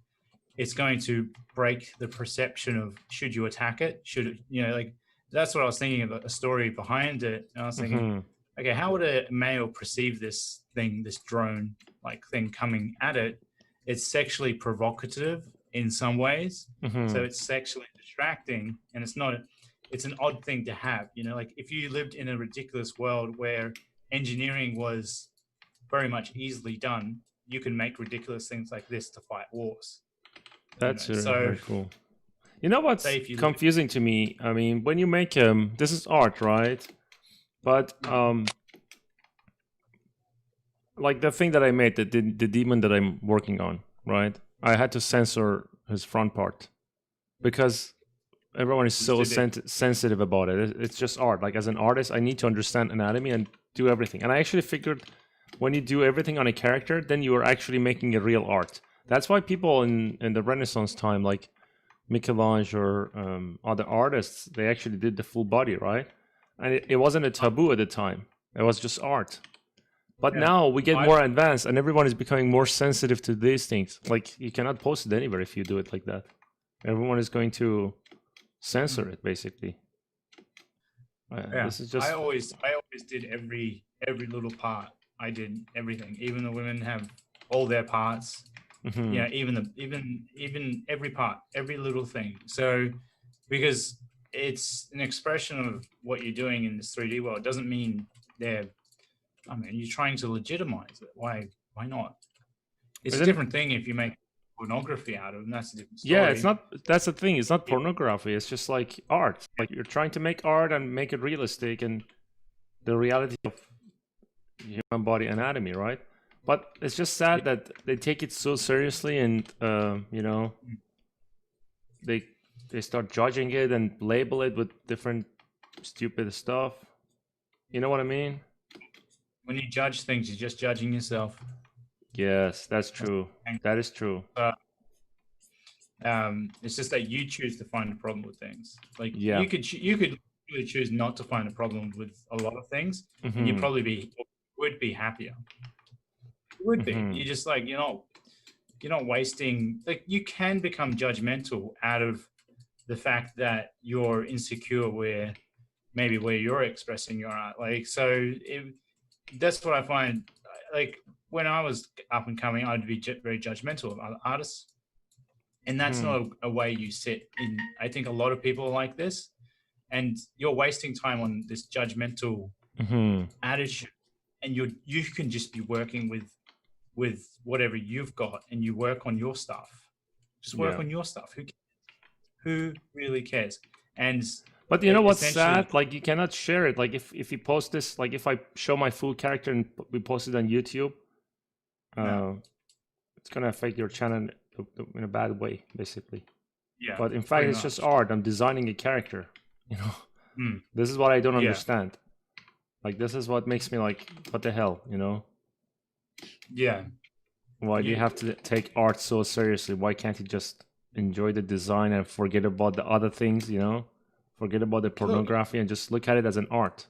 it's going to break the perception of should you attack it, should it, like that's what I was thinking of, a story behind it. And I was thinking, okay, how would a male perceive this thing, this drone like thing coming at it? It's sexually provocative in some ways, so it's sexually distracting, and it's an odd thing to have, like if you lived in a ridiculous world where engineering was very much easily done, you can make ridiculous things like this to fight wars. That's very cool. You know what's confusing to me? I mean, when you make this is art, right? But like the thing that I made, the demon that I'm working on, right? I had to censor his front part because everyone is so sensitive about it. It's just art. Like as an artist, I need to understand anatomy and do everything. And I actually figured when you do everything on a character, then you are actually making a real art. That's why people in the Renaissance time, like Michelangelo or other artists, they actually did the full body, right? And it wasn't a taboo at the time. It was just art. But now we get more advanced, and everyone is becoming more sensitive to these things. Like you cannot post it anywhere if you do it like that. Everyone is going to censor it, basically. This is just. I always did every little part. I did everything. Even the women have all their parts. Even every part, every little thing. So because it's an expression of what you're doing in this 3D world, doesn't mean you're trying to legitimize it. Why not? It's a different thing if you make pornography out of them. That's a different story. Yeah, it's not. That's the thing. It's not pornography. It's just like art. Like you're trying to make art and make it realistic and the reality of human body anatomy, right? But it's just sad that they take it so seriously, and they start judging it and label it with different stupid stuff. You know what I mean? When you judge things, you're just judging yourself. Yes, that's true. That is true. It's just that you choose to find a problem with things. Like you could really choose not to find a problem with a lot of things, and you probably would be happier. You would be. You just like you're not wasting. Like you can become judgmental out of the fact that you're insecure where you're expressing your art. Like so, that's what I find. Like when I was up and coming, I'd be very judgmental of other artists. And that's not a way you sit in. I think a lot of people are like this, and you're wasting time on this judgmental attitude. And you can just be working with whatever you've got, and you work on your stuff. Just work on your stuff. Who really cares? But you know what's sad? Like you cannot share it. Like if you post this, like if I show my full character and we post it on YouTube, it's gonna affect your channel in a bad way, basically. Yeah. But in fact, it's just art. I'm designing a character. This is what I don't understand. Like this is what makes me like, what the hell, Yeah. Why do you have to take art so seriously? Why can't you just enjoy the design and forget about the other things? Forget about the pornography and just look at it as an art.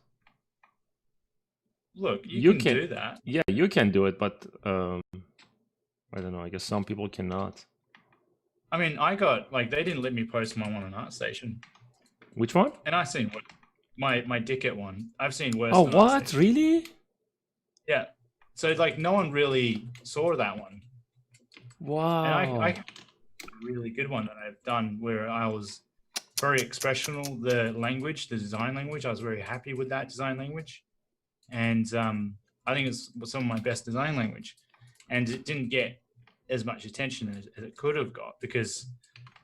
Look, you can do that. Yeah, you can do it, but I don't know. I guess some people cannot. I mean, they didn't let me post my one on ArtStation. Which one? And I've seen my Dickett one. I've seen worse. Oh, what? Really? Yeah. So like, no one really saw that one. Wow. And I a really good one that I've done where I was very expressional. The design language, I was very happy with that design language, and I think it's some of my best design language. And it didn't get as much attention as it could have got, because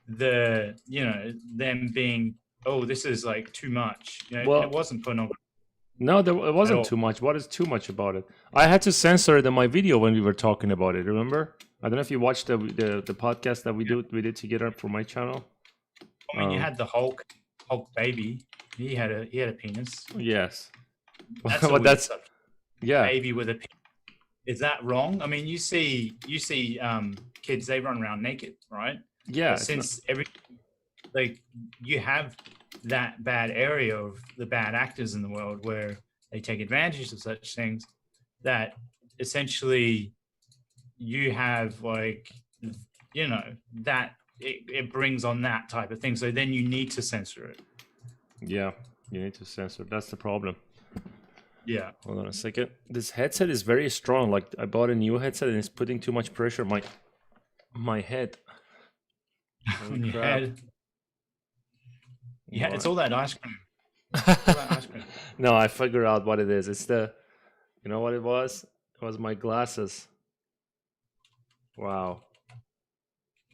the them being, oh, this is like too much, and Well, it wasn't pornography no, it at wasn't all. too much. What is too much about it? I had to censor it in my video when we were talking about it. Remember? I don't know if you watched the podcast that we did together for my channel. I mean, you had the Hulk baby. He had a penis. Yes. That's a But weird subject. yeah. Baby with a penis. Is that wrong? I mean, you see kids, they run around naked, right? Yeah. But since like you have that bad area of the bad actors in the world where they take advantage of such things, that essentially you have like, that it brings on that type of thing. So then you need to censor it. Yeah, you need to censor. That's the problem. Yeah. Hold on a second. This headset is very strong. Like I bought a new headset and it's putting too much pressure on my head. On your head. Yeah, it's all that ice cream. No, I figured out what it is. It's you know what it was? It was my glasses. Wow.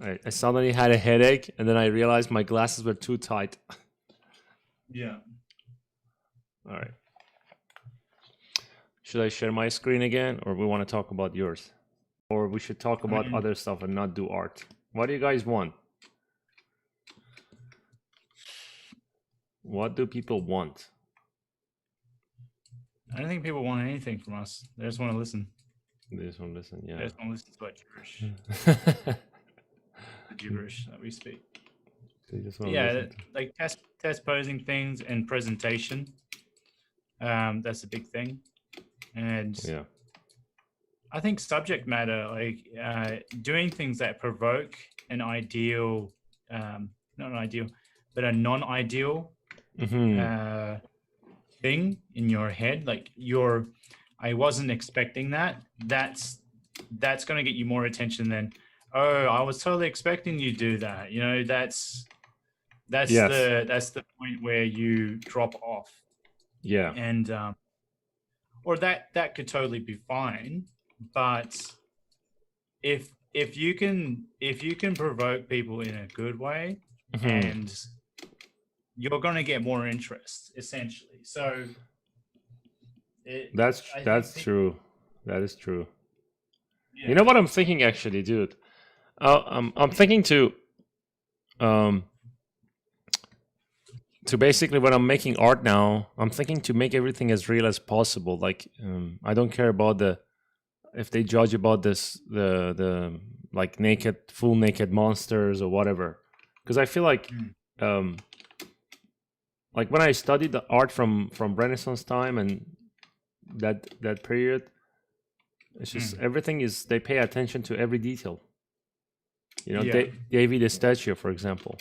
I suddenly had a headache and then I realized my glasses were too tight. Yeah. All right. Should I share my screen again, or we want to talk about yours? Or we should talk about other stuff and not do art? What do you guys want? What do people want? I don't think people want anything from us. They just want to listen. They just want to listen, yeah. They just want to listen to our gibberish. The gibberish that we speak. They just want to like test posing things and presentation. That's a big thing. And yeah, I think subject matter, like doing things that provoke an ideal, not an ideal, but a non-ideal thing in your head. Like I wasn't expecting that. That's going to get you more attention than, oh, I was totally expecting you to do that. That's the point where you drop off. Yeah. And or that could totally be fine, but if you can provoke people in a good way, and you're going to get more interest, essentially. So that's true. That is true. Yeah. You know what I'm thinking, actually, dude? I'm thinking to basically, when I'm making art now, I'm thinking to make everything as real as possible. Like I don't care about if they judge about the like full naked monsters or whatever, because I feel like like when I studied the art from Renaissance time and that period, it's just everything is, they pay attention to every detail. David the statue, for example.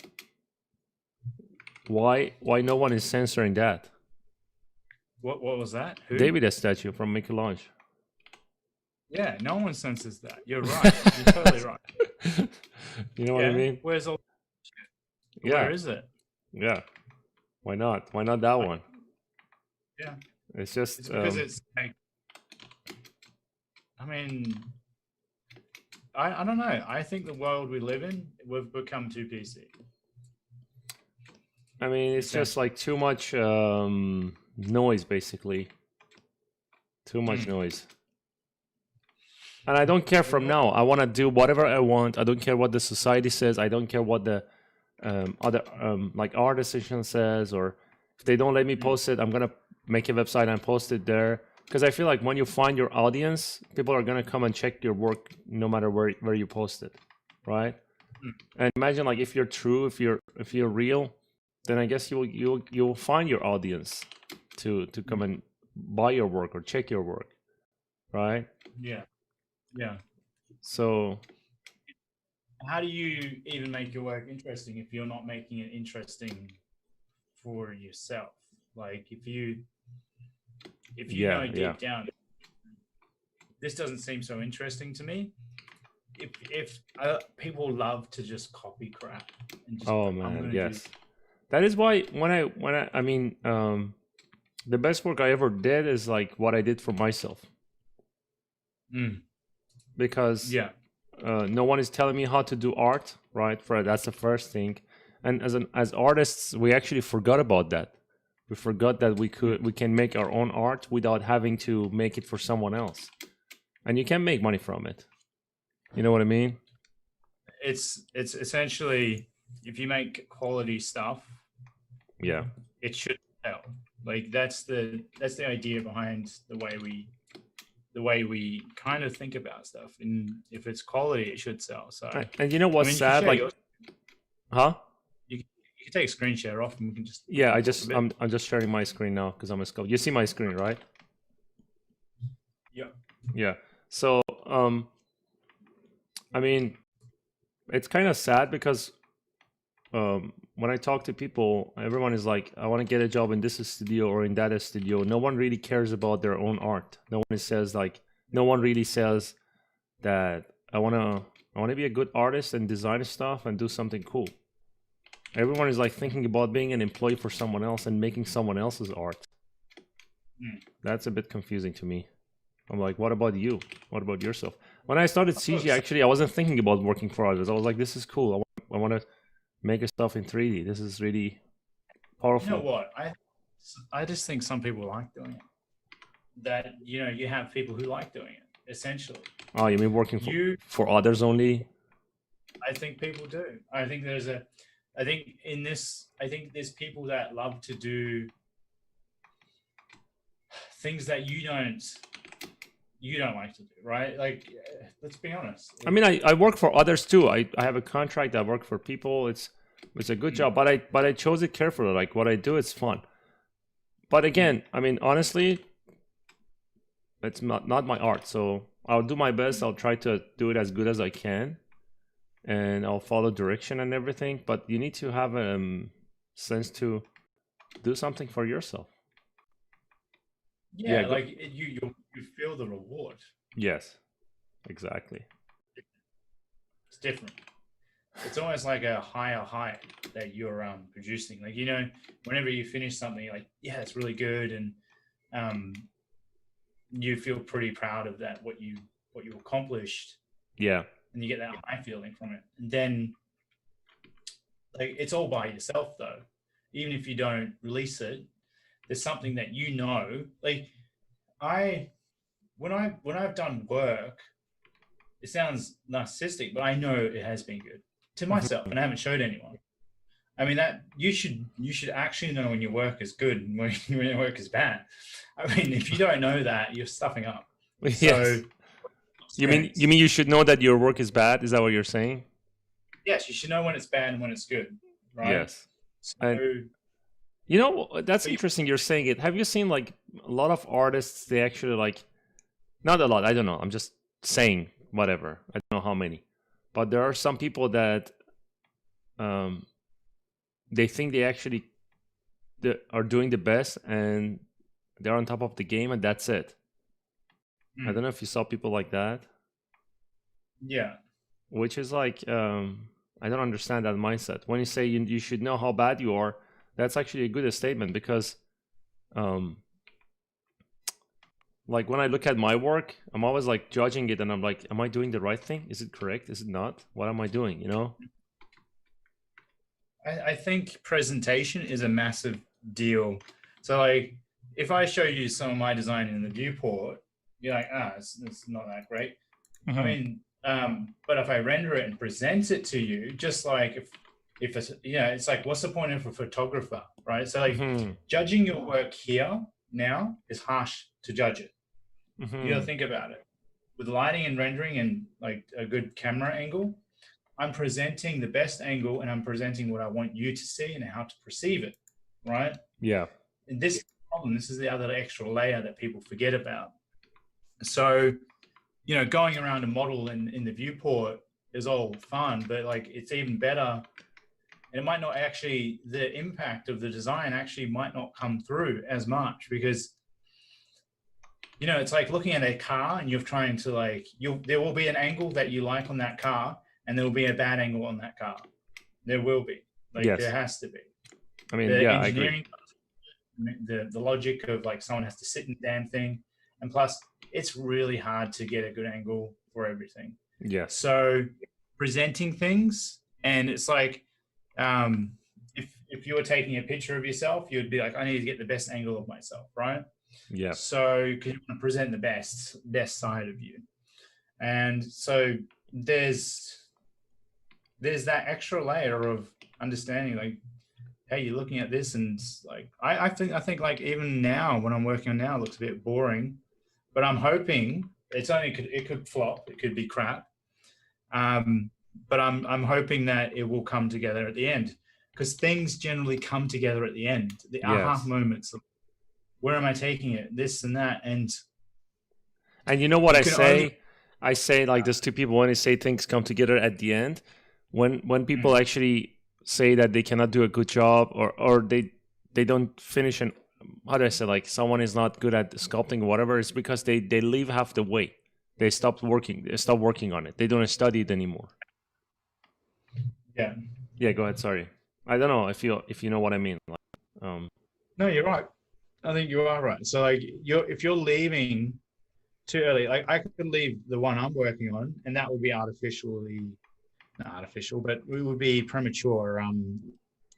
Why no one is censoring that? What was that? Who? David the statue from Michelangelo. Yeah, no one censors that. You're right. You're totally right. You know what I mean? Where's all? Yeah. Where is it? Yeah. Why not? Why not that one? Yeah. It's just because it's like, I mean, I don't know. I think the world we live in, we've become too PC. I mean, it's just like too much noise, basically. Too much noise. And I don't care from now. I want to do whatever I want. I don't care what the society says. I don't care what the other like art association says, or if they don't let me post it, I'm gonna make a website and post it there. Because I feel like when you find your audience, people are gonna come and check your work no matter where you post it, right? And imagine, like, if you're true, if you're real, then I guess you'll find your audience to come and buy your work or check your work, right? Yeah. Yeah. So how do you even make your work interesting if you're not making it interesting for yourself? Like if you know deep down, this doesn't seem so interesting to me. If people love to just copy crap. And just, yes. That is why I mean, the best work I ever did is like what I did for myself. Because no one is telling me how to do art, right? That's the first thing. And as artists, we actually forgot about that. We forgot that we can make our own art without having to make it for someone else, and you can make money from it. You know what I mean? It's essentially, if you make quality stuff, yeah, it should sell. Like that's the idea behind the way we kind of think about stuff. And if it's quality, it should sell. So and you know what's sad? Like, huh? You can take a screen share off, and we can just I'm just sharing my screen now because I'm a scout. You see my screen, right? Yeah. So I mean, it's kind of sad because when I talk to people, everyone is like, I want to get a job in this studio or in that studio. No one really cares about their own art. No one really says that I want to be a good artist and design stuff and do something cool. Everyone is like thinking about being an employee for someone else and making someone else's art. That's a bit confusing to me. I'm like, what about you? What about yourself? When I started CG, actually, I wasn't thinking about working for others. I was like, this is cool. I want to make a stuff in 3D. This is really powerful. You know what? I just think some people like doing it. That, you know, you have people who like doing it, essentially. Oh, you mean working for others only? I think people do. I think there's people that love to do things that you don't like to do, right? Like, let's be honest. I mean, I work for others too. I have a contract. I work for people. It's a good job, but I chose it carefully. Like what I do, it's fun. But again, I mean, honestly, it's not my art. So I'll do my best. I'll try to do it as good as I can, and I'll follow direction and everything. But you need to have a sense to do something for yourself. Yeah, like you feel the reward. Yes, exactly. It's different. It's almost like a higher height that you're producing. Like, you know, whenever you finish something, you're like, yeah, it's really good, and you feel pretty proud of that, what you accomplished. Yeah. And you get that high feeling from it. And then, like, it's all by yourself though. Even if you don't release it, there's something that you know. Like, when I've done work, it sounds narcissistic, but I know it has been good to myself, and I haven't showed anyone. I mean, that you should actually know when your work is good and when your work is bad. I mean, if you don't know that, you're stuffing up. Yes. So, you mean you should know that your work is bad? Is that what you're saying? Yes, you should know when it's bad and when it's good, right? Yes. So, and you know, that's interesting. You're saying it. Have you seen like a lot of artists? They actually like, not a lot. I don't know. I'm just saying whatever. I don't know how many, but there are some people that they think they actually are doing the best and they're on top of the game, and that's it. I don't know if you saw people like that. Yeah. Which is like, I don't understand that mindset. When you say you should know how bad you are, that's actually a good statement, because like when I look at my work, I'm always like judging it, and I'm like, am I doing the right thing? Is it correct? Is it not? What am I doing? You know? I think presentation is a massive deal. So like, if I show you some of my design in the viewport, you're like, it's not that great. I mean, but if I render it and present it to you, just like if it's, it's like, what's the point of a photographer, right? So like, judging your work here now is harsh to judge it. You gotta think about it. With lighting and rendering and like a good camera angle, I'm presenting the best angle, and I'm presenting what I want you to see and how to perceive it, right? Yeah. And this problem, this is the other extra layer that people forget about. So, going around a model in the viewport is all fun, but like, it's even better. And it might not actually, the impact of the design actually might not come through as much, because, it's like looking at a car and you're trying to like, there will be an angle that you like on that car, and there will be a bad angle on that car. There will be. Like, yes. There has to be. I mean, the engineering, I agree. The logic of like, someone has to sit in the damn thing. And plus, it's really hard to get a good angle for everything. Yes. So presenting things, and it's like, if you were taking a picture of yourself, you'd be like, I need to get the best angle of myself, right? Yeah. So because you want to present the best side of you, and so there's that extra layer of understanding, like, hey, you're looking at this, and like I think like even now when I'm working on now, it looks a bit boring, but I'm hoping it could flop, it could be crap, but I'm hoping that it will come together at the end, because things generally come together at the end. The aha Yes. moments. Where am I taking it? This and that, and you know what you I can only. say? I say like this to people when I say things come together at the end. When people Mm. actually say that they cannot do a good job, or they don't finish an, how do I say, like someone is not good at sculpting or whatever, it's because they leave half the way. They stop working on it. They don't study it anymore. Yeah. Yeah, go ahead. Sorry, I don't know if you know what I mean. Like, No, you're right. I think you are right. So like if you're leaving too early, like I could leave the one I'm working on, and that would be not artificial, but it would be premature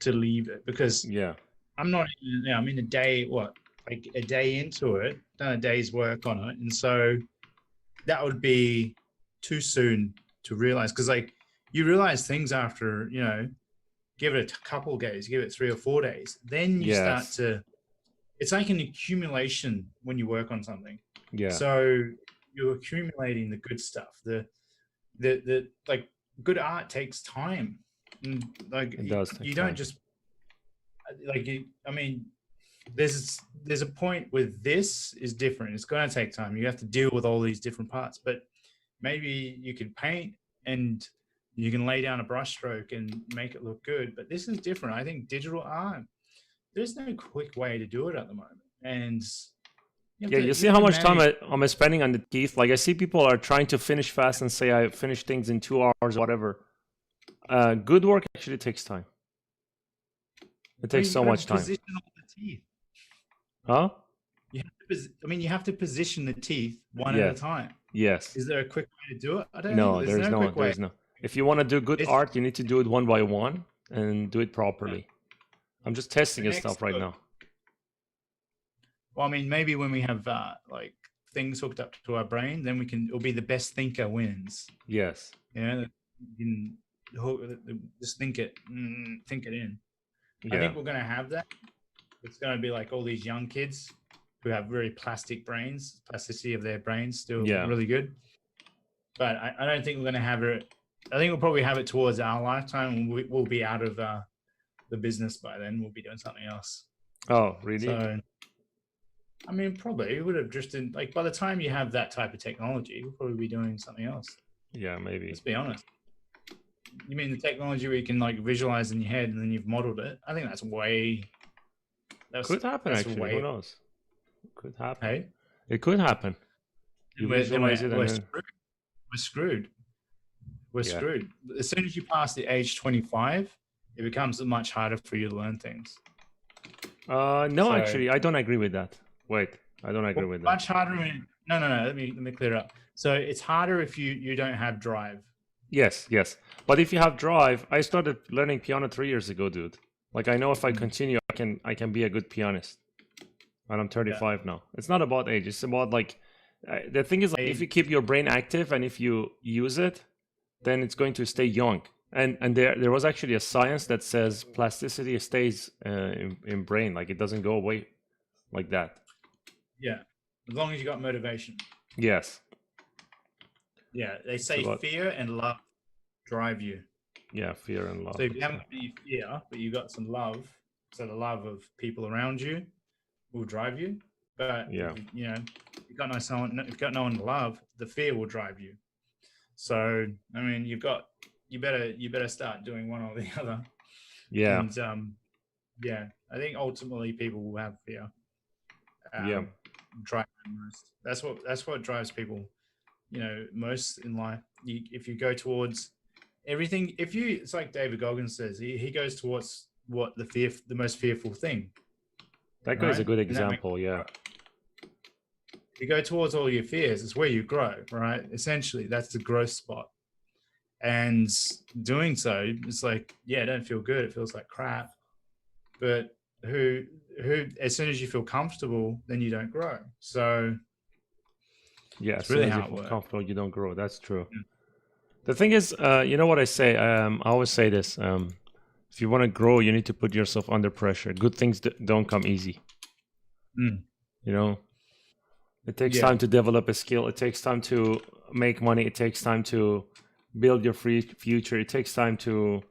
to leave it, because yeah, I'm not, I'm in a day, like a day into it, done a day's work on it. And so that would be too soon to realize, because like you realize things after, give it a couple of days, give it 3 or 4 days, then you start yes, to, it's like an accumulation when you work on something. yeah, So you're accumulating the good stuff. The like good art takes time. And like it does take you don't time. just like I mean, there's a point with this is different. It's going to take time. You have to deal with all these different parts, but maybe you can paint and you can lay down a brushstroke and make it look good. But this is different. I think digital art, there's no quick way to do it at the moment, and Yeah, you you see have how to much time manage. I'm spending on the teeth. Like I see people are trying to finish fast and say I finish things in 2 hours, whatever. Good work actually takes time. It I takes mean, you've so got to much time. position all the teeth. Huh? You have to position the teeth one at a Yes. time. Yes. Is there a quick way to do it? I don't think No, there's no quick way. there's no. If you want to do good It's art, you need to do it one by one and do it properly. I'm just the testing this next. stuff right now. Well, I mean, maybe when we have like things hooked up to our brain, then it'll be the best thinker wins. Yes. You can just think it in. I Yeah. think we're going to have that. It's going to be like all these young kids who have very plasticity of their brains still Yeah. really good. But I don't think we're going to have it. I think we'll probably have it towards our lifetime. We'll be out of the business by then. We'll be doing something else. Oh, really? So, I mean, probably it would have drifted. Like by the time you have that type of technology, we'll probably be doing something else. Yeah, maybe. Let's be honest. You mean the technology where you can like visualize in your head and then you've modeled it? I think that's way. Could happen actually. Who knows? Could happen. Hey, it could happen. You visualize it and then we're screwed. We're yeah. screwed. As soon as you pass the age 25, it becomes much harder for you to learn things. No, actually, I don't agree with that. Wait, I don't agree with that. Much harder. No. Let me clear it up. So it's harder if you don't have drive. Yes. But if you have drive, I started learning piano 3 years ago, dude. Like I know if I continue, I can be a good pianist. And I'm 35 now. It's not about age. It's about like the thing is like if you keep your brain active and if you use it, then it's going to stay young. And there was actually a science that says plasticity stays in brain, like it doesn't go away like that. Yeah, as long as you got motivation. Yes. Yeah, they say fear and love drive you. Yeah, fear and love. So if you haven't got any fear, but you got some love, so the love of people around you will drive you. But yeah, you've got no one to love, the fear will drive you. So I mean, you better start doing one or the other. Yeah. And I think ultimately people will have fear. Drive most. That's what drives people. Most in life. If you go towards everything, it's like David Goggins says, he goes towards what the most fearful thing. That guy's a good example. Yeah. you go towards all your fears, it's where you grow, right? Essentially, that's the growth spot. And doing so, it's like, yeah, it don't feel good. It feels like crap. But who, as soon as you feel comfortable, then you don't grow. So Yeah, it's as soon really as you how it feel works. comfortable, you don't grow. That's true. Yeah. The thing is, you know what I say? I always say this. If you want to grow, you need to put yourself under pressure. Good things don't come easy. Mm. You know, it takes Yeah. time to develop a skill. It takes time to make money. It takes time to build your free future. It takes time to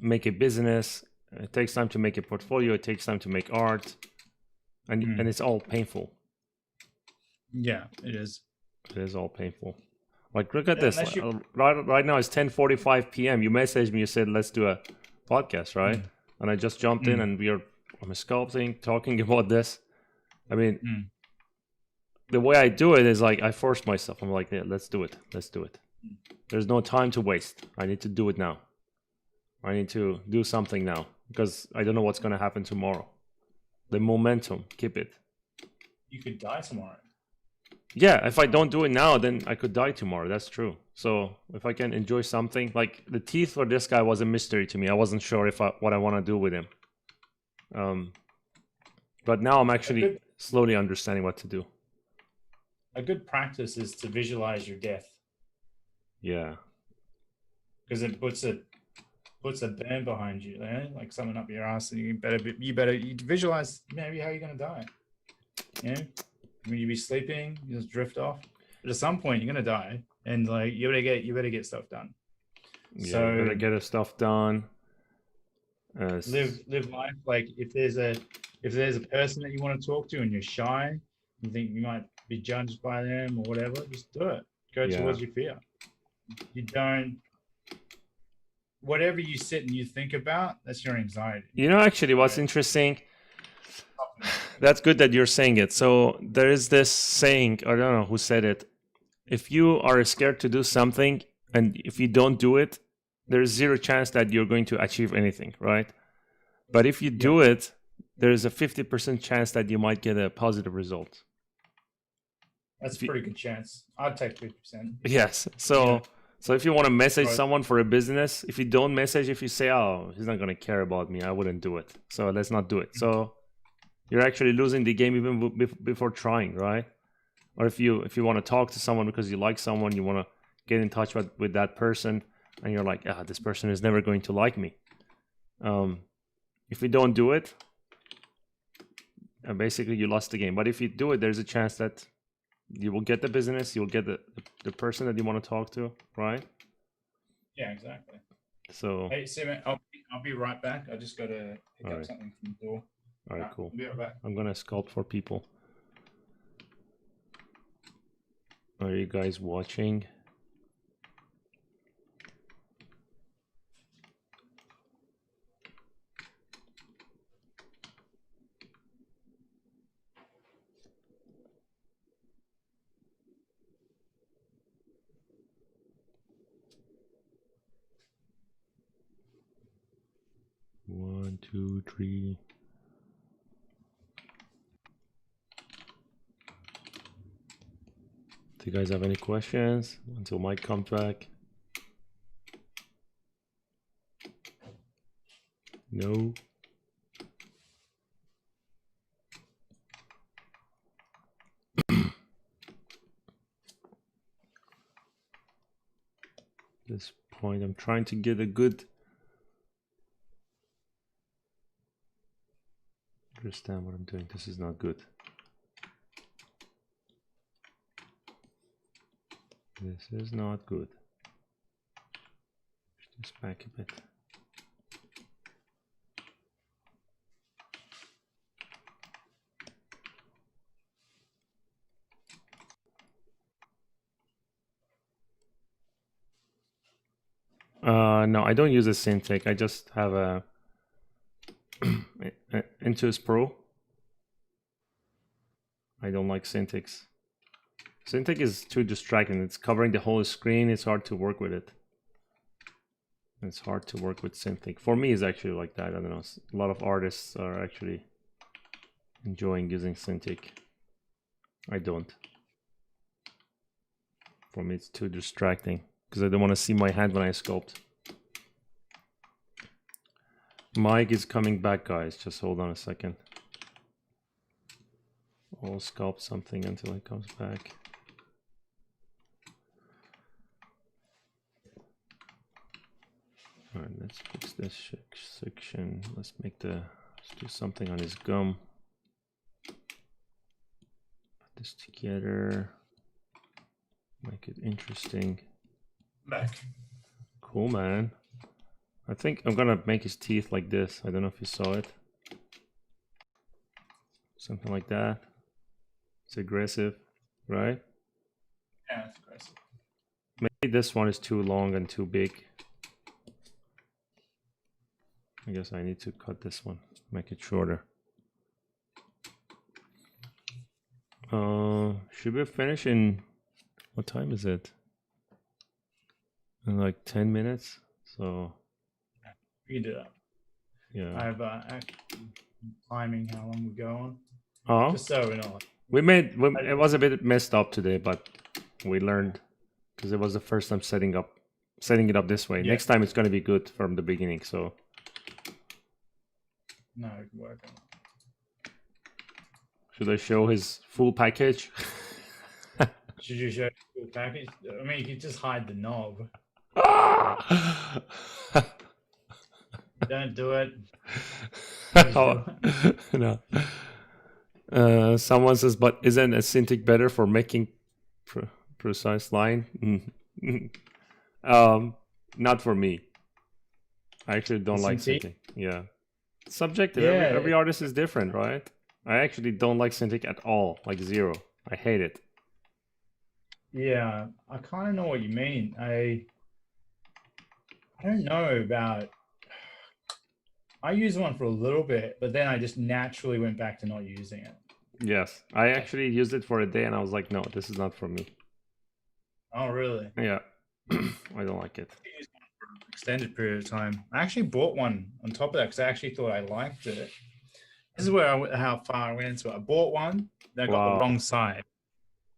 make a business. It takes time to make a portfolio. It takes time to make art, and it's all painful. Yeah, it is. It is all painful. Like, look at this. Unless you, Right now it's 10:45 p.m. You messaged me. You said let's do a podcast, right? And I just jumped in, and I'm sculpting, talking about this. I mean, the way I do it is like I force myself. I'm like, yeah, let's do it. Let's do it. There's no time to waste. I need to do it now. I need to do something now because I don't know what's going to happen tomorrow. The momentum, keep it. you could die tomorrow. Yeah, if I don't do it now, then I could die tomorrow. That's true. So if I can enjoy something, like the teeth for this guy was a mystery to me. I wasn't sure what I want to do with him. But now I'm actually slowly understanding what to do. A good practice is to visualize your death. Yeah. Because it puts a burn behind you, like something up your ass, and you visualize maybe how you're gonna die. Yeah, when you be sleeping, you just drift off. But at some point, you're gonna die, and like you better get stuff done. Yeah, So you better get his stuff done. Live life. Like if there's a person that you want to talk to and you're shy, you think you might be judged by them or whatever, just do it. Go towards your fear. You don't. Whatever you sit and you think about, that's your anxiety. You know, actually, what's interesting, that's good that you're saying it. So there is this saying, I don't know who said it. If you are scared to do something and if you don't do it, there's zero chance that you're going to achieve anything, right? But if you do it, there's a 50% chance that you might get a positive result. That's a pretty good chance. I'd take 50%. Yes. So if you want to message someone for a business, if you don't message, if you say, oh, he's not going to care about me, I wouldn't do it. So let's not do it. So you're actually losing the game even before trying, right? Or if you want to talk to someone because you like someone, you want to get in touch with that person, and you're like, this person is never going to like me. If you don't do it, basically you lost the game. But if you do it, there's a chance that you will get the business, you'll get the person that you want to talk to, right? Yeah, exactly. So hey, Siamak, I'll be right back. I just got to pick up something from the door. All right, cool. I'll be right back. I'm gonna sculpt for people. Are you guys watching? One, two, three. Do you guys have any questions until Mike comes back? No. This point, I'm trying to get a good understand what I'm doing. This is not good. This is not good. Push this back a bit. No, I don't use a Cintiq. I just have a Intuos Pro. I don't like Cintiqs. Cintiq is too distracting. It's covering the whole screen. It's hard to work with it. It's hard to work with Cintiq. For me, it's actually like that. I don't know. A lot of artists are actually enjoying using Cintiq. I don't. For me, it's too distracting because I don't want to see my hand when I sculpt. Mike is coming back, guys. Just hold on a second. I'll sculpt something until he comes back. All right, let's fix this section. Let's do something on his gum. Put this together. Make it interesting. Back. Cool, man. I think I'm gonna make his teeth like this. I don't know if you saw it. Something like that. It's aggressive, right? Yeah, it's aggressive. Maybe this one is too long and too big. I guess I need to cut this one, make it shorter. Should we finish in, what time is it? In like 10 minutes? So We can do that. yeah. I have actually timing how long we go on. Oh, Just so we're not. it was a bit messed up today, but we learned because it was the first time setting it up this way. Yeah. Next time it's going to be good from the beginning. So No, it can work on it. should I show his full package? Should you show the full package? I mean, you could just hide the knob. Don't do it. No. Someone says, but isn't a Cintiq better for making precise line? Not for me. I actually don't like Cintiq. Yeah. Subjective. Yeah. Every artist is different, right? I actually don't like Cintiq at all. Like zero. I hate it. Yeah, I kind of know what you mean. I don't know about. I used one for a little bit, but then I just naturally went back to not using it. Yes. I actually used it for a day and I was like, no, this is not for me. Oh, really? Yeah. I don't like it. I used one for an extended period of time. I actually bought one on top of that because I actually thought I liked it. This is how far I went into it. I bought one, then I got the wrong side,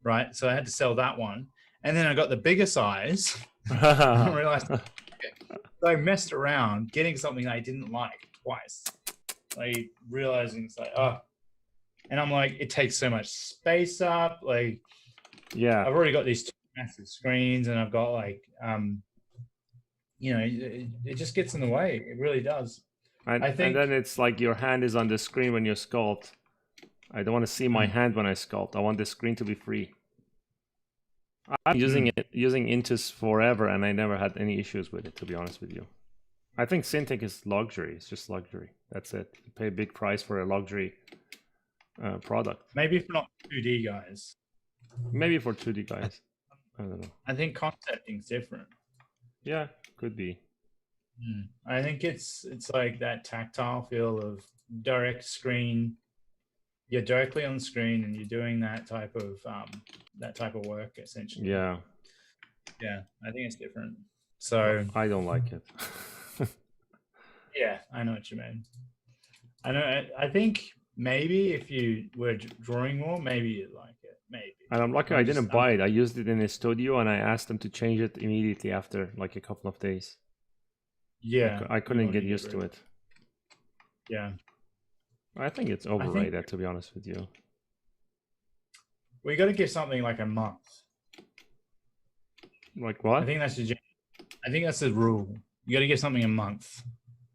right? So I had to sell that one. And then I got the bigger size. I realized so I messed around getting something I didn't like twice. Like realizing it's like, oh, and I'm like, it takes so much space up. Like, yeah, I've already got these two massive screens, and I've got like, it just gets in the way. It really does. And then it's like your hand is on the screen when you sculpt. I don't want to see my hand when I sculpt. I want the screen to be free. I'm using Intus forever, and I never had any issues with it, to be honest with you. I think Cintiq is luxury. It's just luxury. That's it. You pay a big price for a luxury product. Maybe for not 2D guys. Maybe for 2D guys. I don't know. I think concepting's different. Yeah, could be. I think it's like that tactile feel of direct screen. You're directly on the screen, and you're doing that type of work essentially. Yeah. Yeah, I think it's different. So I don't like it. Yeah, I know what you mean. I think maybe if you were drawing more, maybe you'd like it. Maybe. And I'm lucky I didn't buy it. I used it in a studio, and I asked them to change it immediately after like a couple of days. Yeah. I couldn't get used to it. Yeah. I think it's overrated, to be honest with you. We got to give something like a month. Like what? I think that's the rule. You got to give something a month.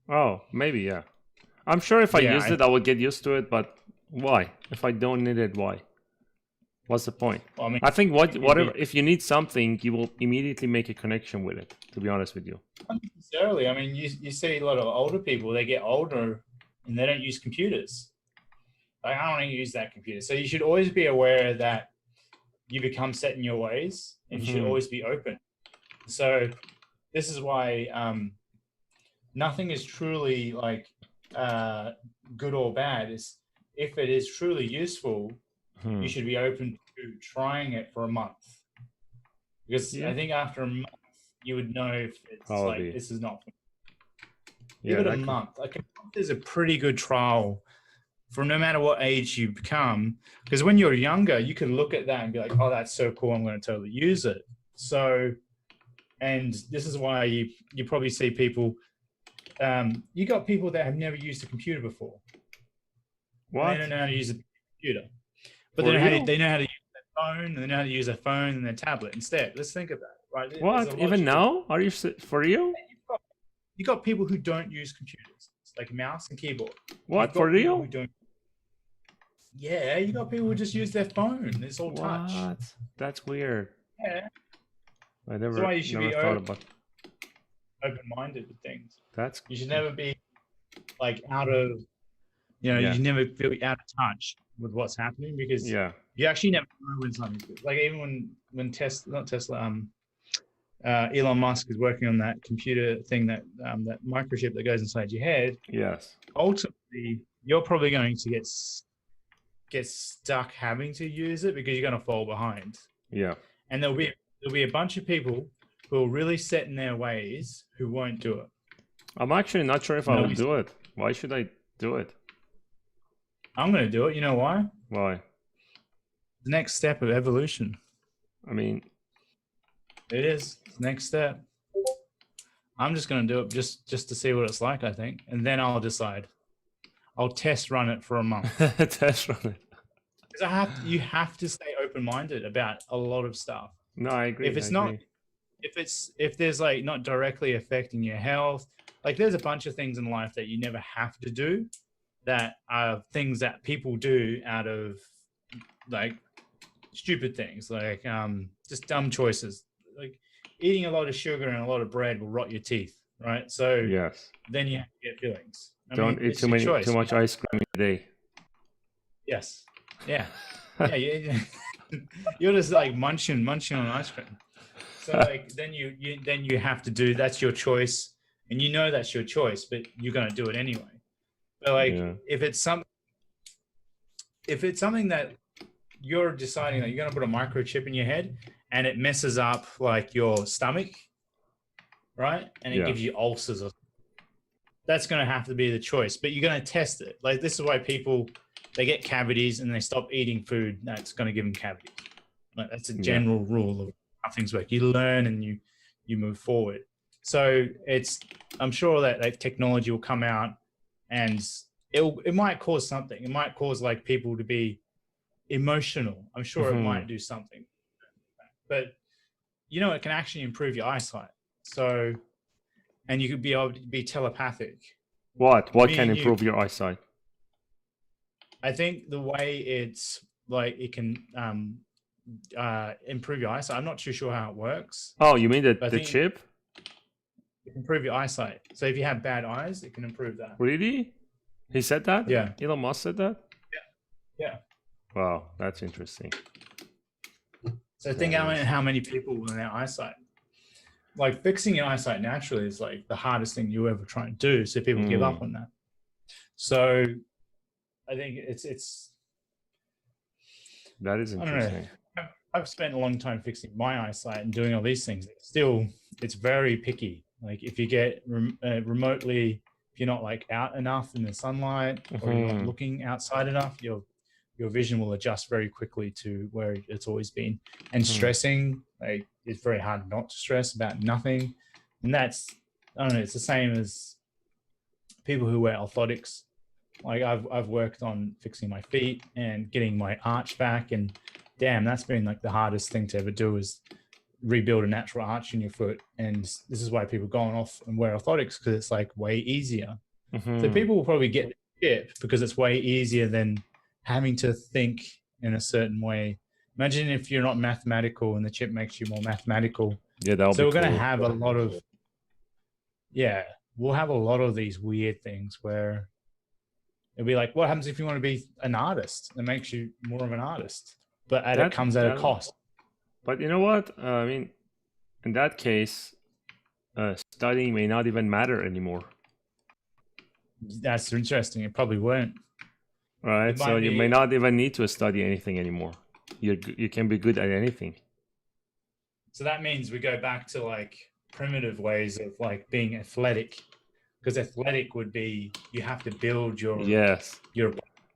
Oh, maybe, yeah. I'm sure if I used it, I would get used to it, but why? If I don't need it, why? What's the point? Well, I mean, I think whatever, if you need something, you will immediately make a connection with it, to be honest with you. Not necessarily. I mean, you see a lot of older people, they get older and they don't use computers. Like, I don't want to use that computer. So you should always be aware that you become set in your ways, and you should always be open. So this is why nothing is truly like good or bad. If it is truly useful, you should be open to trying it for a month. Because I think after a month, you would know if it's like, this is not for me. Give it a month. Like a month is a pretty good trial for no matter what age you become, because when you're younger, you can look at that and be like, oh, that's so cool, I'm going to totally use it. So, and this is why you probably see people, you got people that have never used a computer before. What? They don't know how to use a computer, but For they know real? how to use their phone, and they know how to use their phone and their tablet instead. Let's think of that, right? There's a What? Even logical- now? Are you for real? You got people who don't use computers, like mouse and keyboard. What? You've got For people real? who don't. Yeah, you got people who just use their phone. It's all touch. What? That's weird. Yeah, I that's why you should never be thought about. open-minded with things. That's. You should never be like out of, Yeah. you should never feel out of touch with what's happening, because Yeah. you actually never know when something's good. Like even when Elon Musk is working on that computer thing, that that microchip that goes inside your head. Yes. Ultimately, you're probably going to get stuck having to use it because you're going to fall behind. Yeah. And there'll be a bunch of people who are really set in their ways who won't do it. I'm actually not sure if I will do it. Why should I do it? I'm going to do it. You know why? Why? The next step of evolution. I mean, it is the next step. I'm just going to do it just to see what it's like, I think, and then I'll decide. I'll test run it for a month. Test run it. Because you have to stay open-minded about a lot of stuff. No, I agree. If there's like not directly affecting your health, like there's a bunch of things in life that you never have to do, that are things that people do out of like stupid things, like just dumb choices. Like eating a lot of sugar and a lot of bread will rot your teeth, right? So yes, then you have to get feelings. Don't eat too much ice cream a day. Yes. Yeah. Yeah. You're just like munching on ice cream. So like then you have to do, that's your choice, and you know that's your choice, but you're gonna do it anyway. But like if it's something that you're deciding that you're gonna put a microchip in your head and it messes up like your stomach, right? And it gives you ulcers or that's going to have to be the choice, but you're going to test it. Like this is why people, they get cavities and they stop eating food that's going to give them cavities. Like that's a general rule of how things work. You learn and you move forward. So I'm sure that like technology will come out and it might cause something. It might cause like people to be emotional. I'm sure it might do something, but it can actually improve your eyesight. So, and you could be able to be telepathic. What can improve your eyesight? I think the way it's like it can improve your eyesight. I'm not too sure how it works. Oh, you mean the chip? It can improve your eyesight. So if you have bad eyes, it can improve that. Really? He said that? Yeah. Elon Musk said that? Yeah. Wow, that's interesting. So think how many people with their eyesight. Like fixing your eyesight naturally is like the hardest thing you ever try and do. So people give up on that. So I think it's that is interesting. I don't know. I've spent a long time fixing my eyesight and doing all these things. Still, it's very picky. Like if you get remotely, if you're not like out enough in the sunlight or you're not looking outside enough, your vision will adjust very quickly to where it's always been. And stressing, like it's very hard not to stress about nothing. And that's, I don't know, it's the same as people who wear orthotics. Like I've worked on fixing my feet and getting my arch back, and damn, that's been like the hardest thing to ever do, is rebuild a natural arch in your foot. And this is why people go off and wear orthotics, because it's like way easier. So people will probably get it because it's way easier than having to think in a certain way. Imagine if you're not mathematical and the chip makes you more mathematical. Yeah, that'll so be we're going to cool. have a lot of, we'll have a lot of these weird things where it'll be like, what happens if you want to be an artist? It makes you more of an artist, but it comes at a cost. But you know what? I mean, in that case, studying may not even matter anymore. That's interesting. It probably won't. Right, so you may not even need to study anything anymore. You can be good at anything. So that means we go back to like primitive ways of like being athletic, because athletic would be you have to build your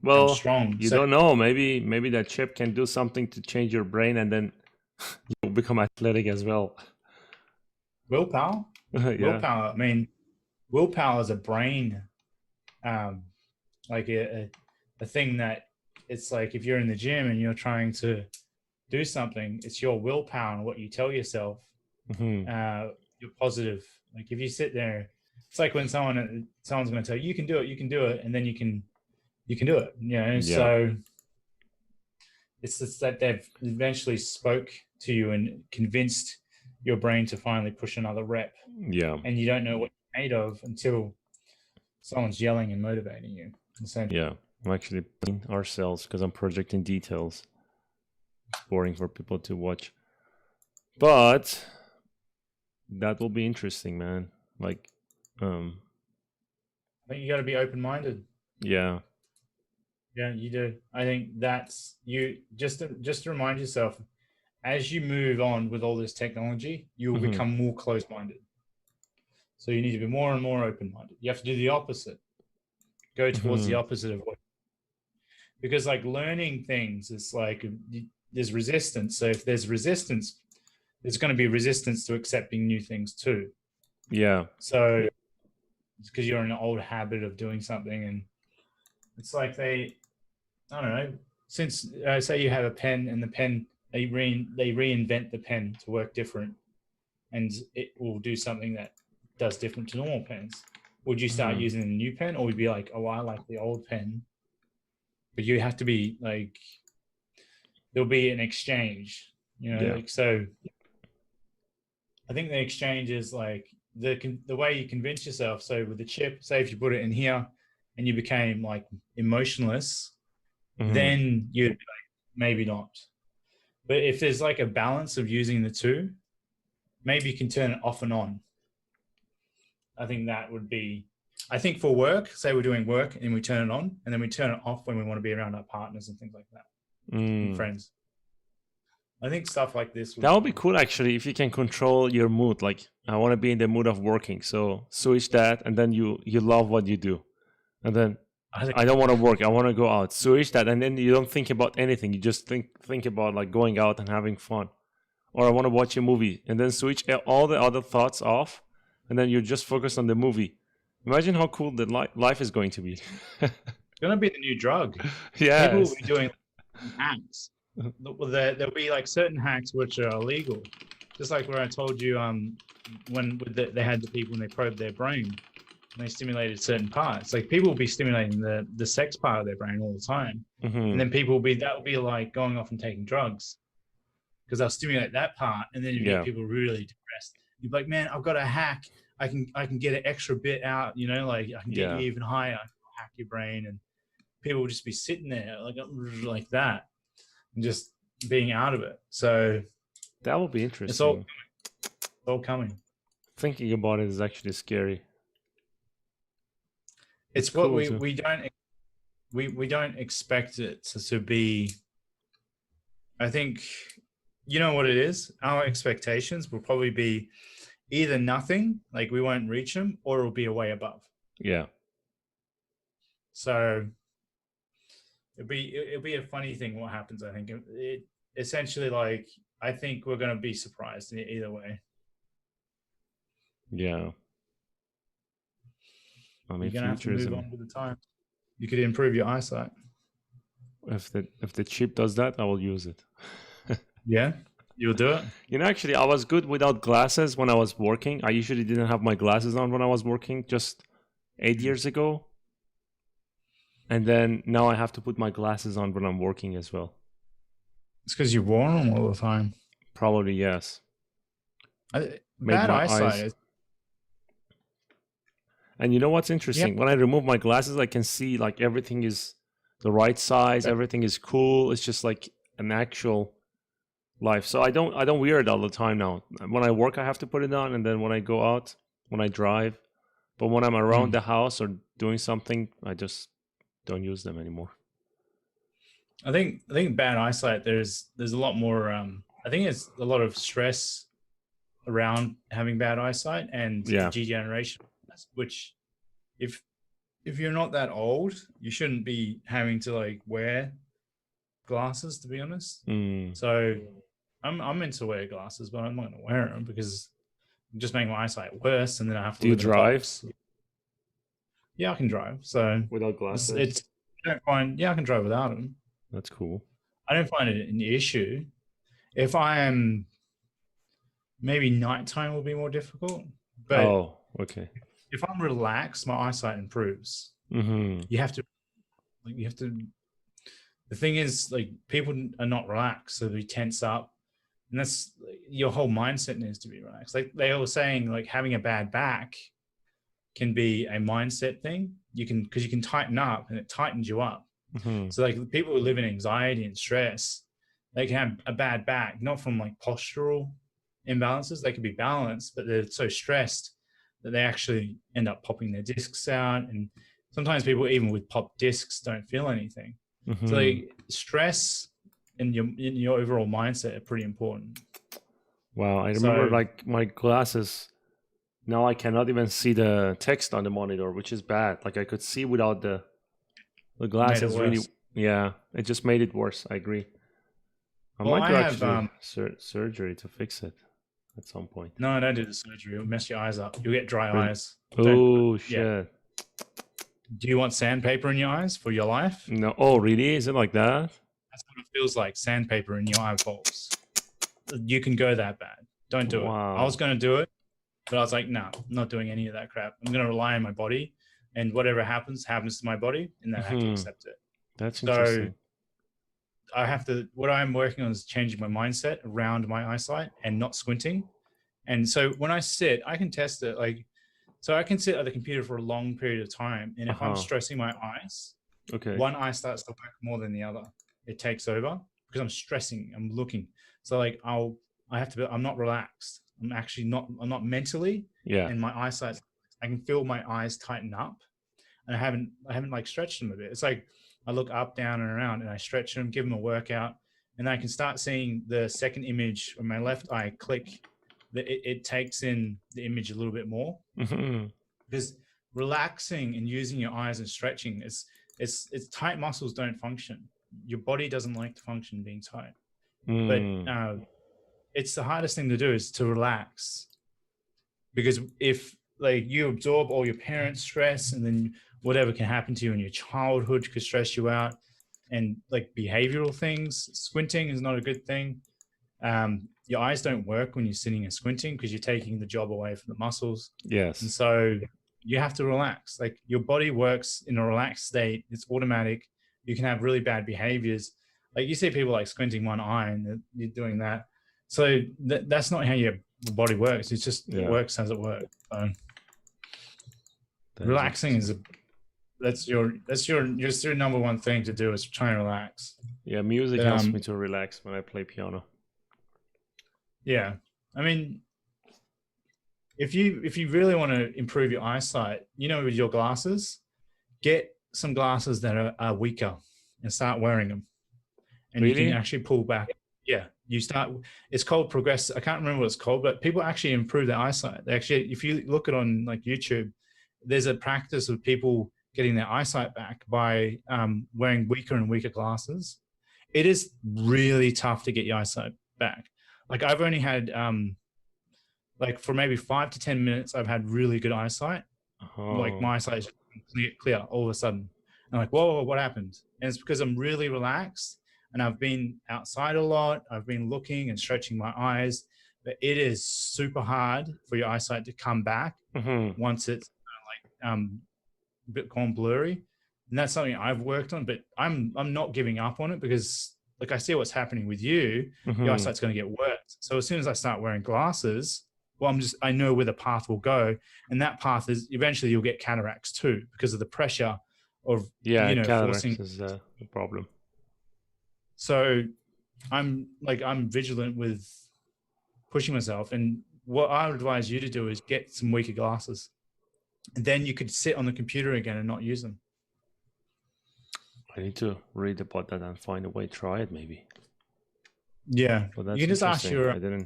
Well, strong. you So don't know. Maybe that chip can do something to change your brain, and then you'll become athletic as well. willpower, Yeah. willpower. I mean, willpower is a brain, like a thing that it's like if you're in the gym and you're trying to do something, it's your willpower and what you tell yourself. Mhm. You're positive. Like if you sit there, it's like when someone's going to tell you, you can do it, and then you can do it. You know, Yeah. so it's just that they've eventually spoke to you and convinced your brain to finally push another rep, Yeah. and you don't know what you're made of until someone's yelling and motivating you. Yeah. I'm actually playing ourselves because I'm projecting details. It's boring for people to watch. But that will be interesting, man. Like, I think you got to be open-minded. yeah. Yeah, you do. I think that's you. Just to remind yourself, as you move on with all this technology, you will Mhm. become more close-minded. So you need to be more and more open-minded. You have to do the opposite. Go towards the opposite of what. Because like learning things is like there's resistance. So if there's resistance, there's going to be resistance to accepting new things too. Yeah. So it's because you're in an old habit of doing something, and it's like I don't know. Since say you have a pen, and the pen they reinvent the pen to work different, and it will do something that does different to normal pens. Would you start using a new pen, or would you be like, oh, I like the old pen? But you have to be like, there'll be an exchange, you know. Yeah. Like, so I think the exchange is like the way you convince yourself. So with the chip, say if you put it in here, and you became like emotionless, then you'd be like, maybe not. But if there's like a balance of using the two, maybe you can turn it off and on. I think that would be, I think for work, say we're doing work and we turn it on, and then we turn it off when we want to be around our partners and things like that, and friends. I think stuff like this That would be cool actually if you can control your mood. Like I want to be in the mood of working, so switch that, and then you love what you do, and then I don't want to work. I want to go out. Switch that, and then you don't think about anything. You just think about like going out and having fun, or I want to watch a movie, and then switch all the other thoughts off, and then you're just focused on the movie. Imagine how cool the life is going to be. It's going to be the new drug. Yeah. People will be doing hacks. There'll be like certain hacks which are illegal. Just like where I told you, when they had the people and they probed their brain and they stimulated certain parts. Like people will be stimulating the sex part of their brain all the time, and then people will be like going off and taking drugs because they'll stimulate that part, and then you get people really depressed. You're like, man, I've got a hack. I can get an extra bit out. You know, like I can get you even higher. I can hack your brain, and people will just be sitting there like that, and just being out of it. So that will be interesting. It's all coming. Thinking about it is actually scary. It's what we don't expect it to be. I think you know what it is. Our expectations will probably be either nothing, like we won't reach them, or it'll be a way above. Yeah. So it'll be a funny thing what happens. I think it essentially, like, I think we're going to be surprised either way. Yeah. I mean, you're going to have to move on with the time. You could improve your eyesight. If the chip does that, I will use it. Yeah, you'll do it. You know, actually, I was good without glasses when I was working. I usually didn't have my glasses on when I was working just 8 years ago. And then now I have to put my glasses on when I'm working as well. It's because you wore them all the time. Probably, yes. Bad eyesight. And you know what's interesting? When I remove my glasses, I can see like everything is the right size. Everything is cool. It's just like an actual life. So I don't wear it all the time now. When I work, I have to put it on, and then when I go out, when I drive. But when I'm around the house or doing something, I just don't use them anymore. I think bad eyesight. There's a lot more. I think it's a lot of stress around having bad eyesight and degeneration. Which, if if you're not that old, you shouldn't be having to like wear glasses, to be honest. So I'm meant to wear glasses, but I'm not going to wear them because I'm just making my eyesight worse, and then I have to Do you live in drive? tops. Yeah, I can drive. So Without glasses? I don't find. Yeah, I can drive without them. That's cool. I don't find it an issue. If I am, maybe nighttime will be more difficult. But okay. if I'm relaxed, my eyesight improves. You have to. The thing is, like, people are not relaxed, so they tense up, and that's your whole mindset needs to be relaxed. Like they were saying, like having a bad back can be a mindset thing. Because you can tighten up, and it tightens you up. So like people who live in anxiety and stress, they can have a bad back, not from like postural imbalances. They can be balanced, but they're so stressed that they actually end up popping their discs out. And sometimes people, even with popped discs, don't feel anything. So like stress and your overall mindset are pretty important. Wow, I remember like my glasses. Now I cannot even see the text on the monitor, which is bad. Like I could see without the glasses. Really, yeah, it just made it worse. I agree. I might do actually surgery to fix it at some point. No, don't do the surgery. It'll mess your eyes up. You'll get dry eyes. Oh shit! Yeah. Do you want sandpaper in your eyes for your life? No. Oh, really? Is it like that? That's what it feels like, sandpaper in your eyeballs. You can go that bad. Don't do it. I was going to do it, but I was like, nah, I'm not doing any of that crap. I'm going to rely on my body, and whatever happens to my body, and then I have to accept it. That's interesting. What I'm working on is changing my mindset around my eyesight and not squinting. And so when I sit, I can test it. So I can sit at the computer for a long period of time. And if I'm stressing my eyes, one eye starts to work more than the other. It takes over because I'm stressing, I'm looking. So like I'm not relaxed. I'm not mentally. Yeah. And my eyesight, I can feel my eyes tighten up, and I haven't like stretched them a bit. It's like I look up, down, and around, and I stretch them, give them a workout, and I can start seeing the second image when my left eye click. It takes in the image a little bit more. Because relaxing and using your eyes and stretching, it's tight muscles don't function. Your body doesn't like to function being tight. But it's the hardest thing to do is to relax. Because if like you absorb all your parents' stress, and then whatever can happen to you in your childhood could stress you out, and like behavioral things, squinting is not a good thing. Your eyes don't work when you're sitting and squinting because you're taking the job away from the muscles. Yes. And so you have to relax. Like your body works in a relaxed state. It's automatic. You can have really bad behaviors. Like you see people like squinting one eye and you're doing that. So that's not how your body works. It just works as it works. So relaxing that's your number one thing to do is try and relax. Yeah, music helps me to relax when I play piano. Yeah, I mean, if you really want to improve your eyesight, with your glasses, get some glasses that are weaker and start wearing them, and you can actually pull back. Yeah, it's called progress. I can't remember what it's called, but people actually improve their eyesight. They actually, if you look it on like YouTube, there's a practice of people getting their eyesight back by wearing weaker and weaker glasses. It is really tough to get your eyesight back. Like I've only had like for maybe 5 to 10 minutes, I've had really good eyesight. Like my eyesight is clear all of a sudden. I'm like, whoa, what happened? And it's because I'm really relaxed and I've been outside a lot. I've been looking and stretching my eyes, but it is super hard for your eyesight to come back once it's a bit gone blurry. And that's something I've worked on, but I'm not giving up on it because like I see what's happening with you, your eyesight's going to get worse. So as soon as I start wearing glasses, well, I know where the path will go. And that path is eventually you'll get cataracts too, because of the pressure of, cataracts is the problem. So I'm vigilant with pushing myself. And what I would advise you to do is get some weaker glasses. And then you could sit on the computer again and not use them. I need to read about that and find a way to try it, maybe. Yeah, you can just ask your. It'll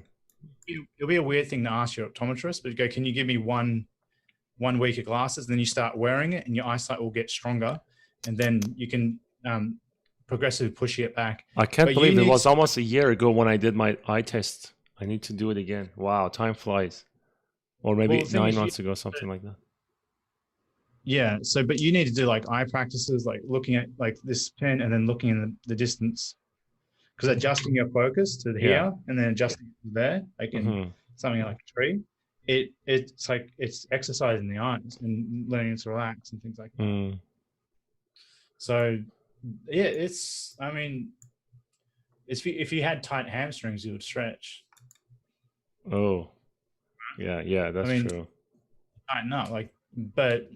be a weird thing to ask your optometrist, but go, can you give me one 1 week of glasses, then you start wearing it and your eyesight will get stronger, and then you can progressively push it back. I can't But believe it was almost a year ago when I did my eye test. I need to do it again. Wow, time flies. Or maybe 9 months ago, something like that. Yeah. So, but you need to do like eye practices, like looking at like this pen and then looking in the distance, because adjusting your focus to here and then adjusting there, like in something like a tree, it's like it's exercising the eyes and learning to relax and things like that. So, yeah, I mean, if you had tight hamstrings, you would stretch. Oh, yeah, that's true. Tighten up, like, but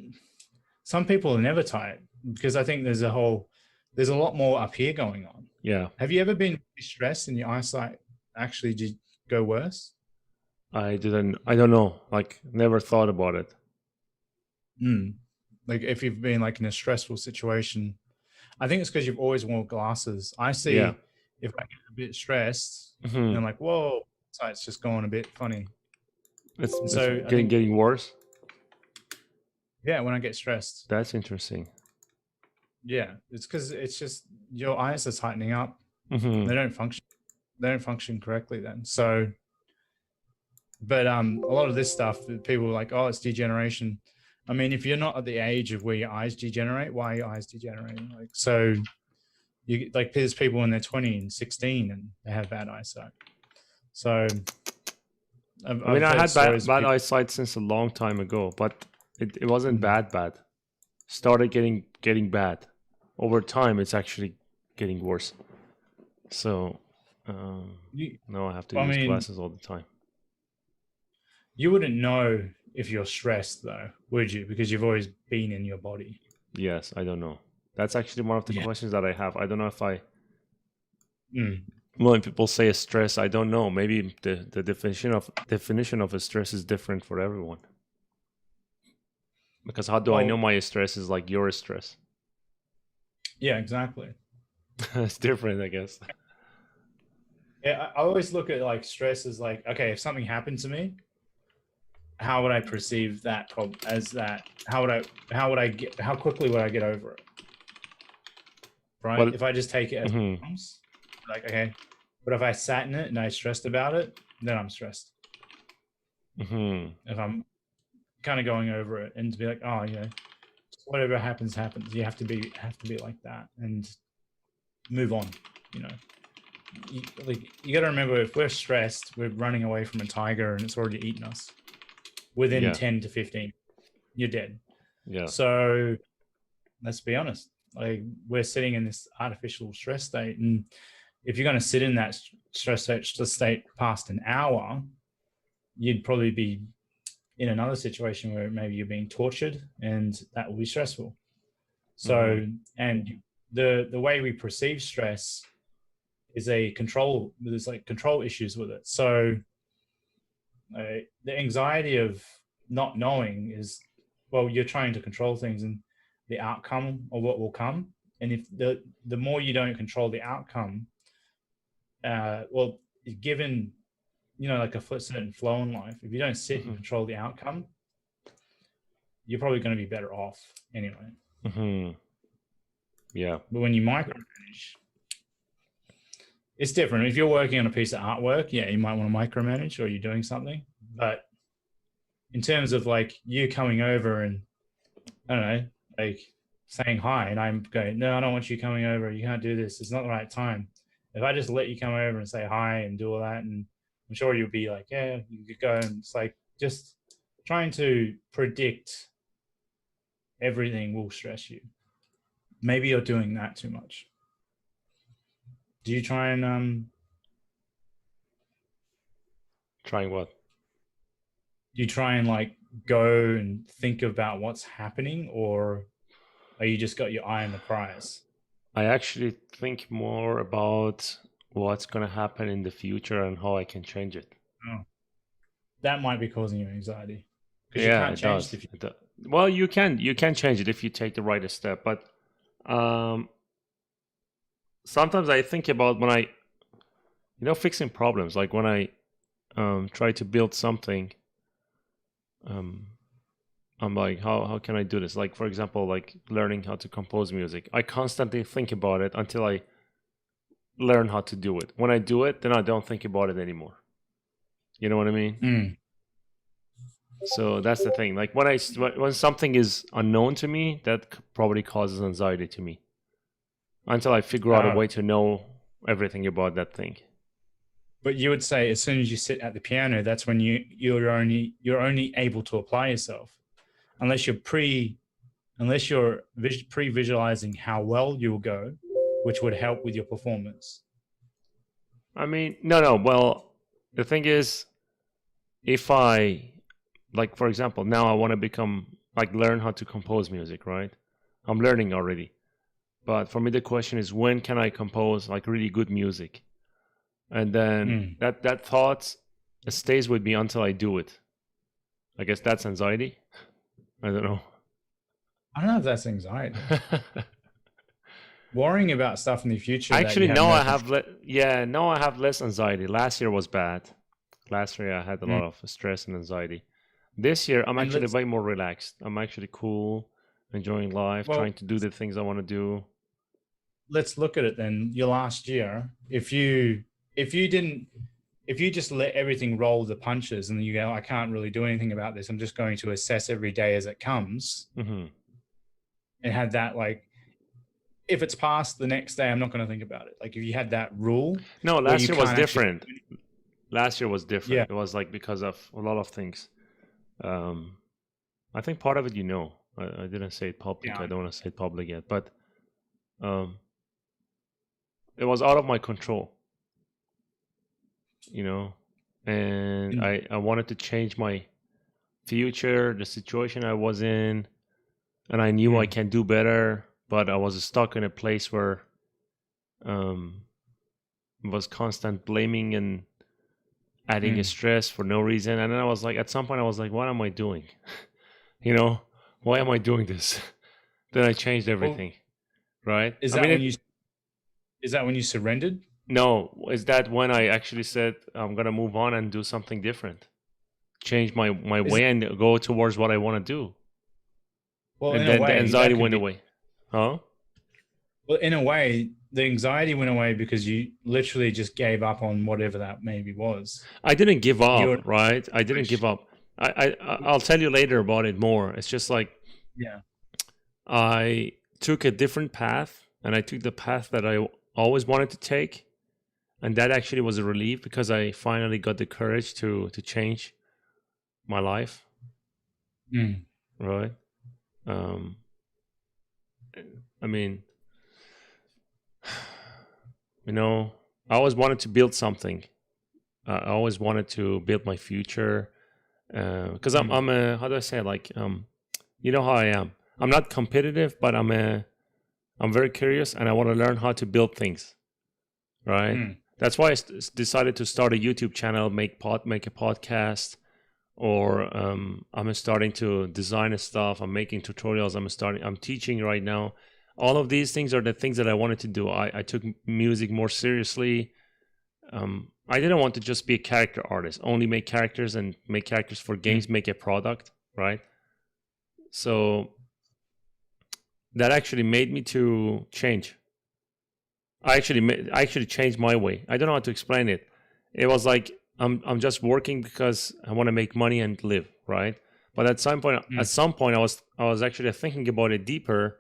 some people are never tight because I think there's a lot more up here going on. Yeah. Have you ever been stressed and your eyesight actually did go worse? I don't know. Like, never thought about it. Like, if you've been like in a stressful situation, I think it's because you've always worn glasses. I see if I get a bit stressed, and I'm like, whoa, it's just going a bit funny. It's getting worse. Yeah, when I get stressed. That's interesting. Yeah, it's because it's just your eyes are tightening up. They don't function correctly then. So, but a lot of this stuff, people are like, oh, it's degeneration. I mean, if you're not at the age of where your eyes degenerate, why are your eyes degenerating? Like, so you like there's people in their 20 and 16 and they have bad eyesight. So I had bad eyesight since a long time ago, but it wasn't bad. Started getting bad. Over time, it's actually getting worse. So now I have to use glasses all the time. You wouldn't know if you're stressed, though, would you? Because you've always been in your body. Yes, I don't know. That's actually one of the questions that I have. I don't know if when people say stress, I don't know. Maybe the definition of a stress is different for everyone. Because how do I know my stress is like your stress? Yeah, exactly. It's different, I guess. Yeah, I always look at like stress as like, okay, if something happened to me, how would I perceive that problem as that? How quickly would I get over it? Right? Well, if I just take it as it comes, like, okay, but if I sat in it and I stressed about it, then I'm stressed. If I'm kind of going over it and to be like, oh, yeah, whatever happens. You have to be like that and move on. You know, you got to remember, if we're stressed, we're running away from a tiger and it's already eaten us. Within 10 to 15, you're dead. Yeah. So let's be honest. Like, we're sitting in this artificial stress state, and if you're going to sit in that stress state past an hour, you'd probably be in another situation where maybe you're being tortured, and that will be stressful. So, and the way we perceive stress is there's like control issues with it. So the anxiety of not knowing is, well, you're trying to control things and the outcome of what will come. And if the more you don't control the outcome, well, given, like a certain flow in life, if you don't sit and control the outcome, you're probably going to be better off anyway. Yeah. But when you micromanage, it's different. If you're working on a piece of artwork, yeah, you might want to micromanage, or you're doing something. But in terms of like you coming over and, I don't know, like saying hi, and I'm going, no, I don't want you coming over. You can't do this. It's not the right time. If I just let you come over and say hi and do all that, and I'm sure you'll be like, yeah, you could go. And it's like just trying to predict everything will stress you. Maybe you're doing that too much. Do you try and trying what? Do you try and like go and think about what's happening, or are you just got your eye on the prize? I actually think more about what's going to happen in the future and how I can change it. Oh. That might be causing you anxiety. Yeah, it does. Well, you can change it if you take the right step, but sometimes I think about when I, fixing problems, like when I try to build something, I'm like, how can I do this? Like, for example, like learning how to compose music. I constantly think about it until I learn how to do it. When I do it, then I don't think about it anymore. You know what I mean? So that's the thing. Like when something is unknown to me, that probably causes anxiety to me until I figure out a way to know everything about that thing. But you would say as soon as you sit at the piano, that's when you're only able to apply yourself, unless you're pre-visualizing how well you'll go, which would help with your performance. I mean, no. Well, the thing is, if I, like, for example, now I want to learn how to compose music, right? I'm learning already. But for me, the question is, when can I compose like really good music? And then that thought stays with me until I do it. I guess that's anxiety. I don't know. I don't know if that's anxiety. Worrying about stuff in the future. Actually, no, I have less anxiety. Last year was bad. Last year I had a lot of stress and anxiety. This year I'm actually way more relaxed. I'm actually cool, enjoying life, trying to do the things I want to do. Let's look at it then. Your last year, if you just let everything roll the punches and you go, I can't really do anything about this, I'm just going to assess every day as it comes, and had that, like, if it's past the next day, I'm not going to think about it. Like if you had that rule. No, last year was different. Last year was different. Yeah. It was like because of a lot of things. I think part of it, I didn't say it public. Yeah. I don't want to say it public yet, but it was out of my control. And I wanted to change my future, the situation I was in, and I knew I can do better, but I was stuck in a place where was constant blaming and adding a stress for no reason. And then I was like, at some point I was like, what am I doing? Why am I doing this? Then I changed everything. Right? Is that when you surrendered? No, is that when I actually said I'm gonna move on and do something different, change my way and go towards what I want to do. Well, and then the anxiety went away. Huh? Well, in a way, the anxiety went away because you literally just gave up on whatever that maybe was. I didn't give up, right? I didn't give up. I'll tell you later about it more. It's just like, I took a different path, and I took the path that I always wanted to take. And that actually was a relief because I finally got the courage to change my life. Right? I mean, I always wanted to build something. I always wanted to build my future. Because I'm a, how do I say it? Like, you know how I am. I'm not competitive, but I'm very curious, and I want to learn how to build things. Right? That's why I decided to start a YouTube channel, make a podcast, or I'm starting to design stuff. I'm making tutorials. I'm teaching right now. All of these things are the things that I wanted to do. I took music more seriously. I didn't want to just be a character artist, only make characters and make characters for games, make a product, right? So that actually made me to change. I actually changed my way. I don't know how to explain it. It was like I'm just working because I want to make money and live, right? But at some point, I was actually thinking about it deeper,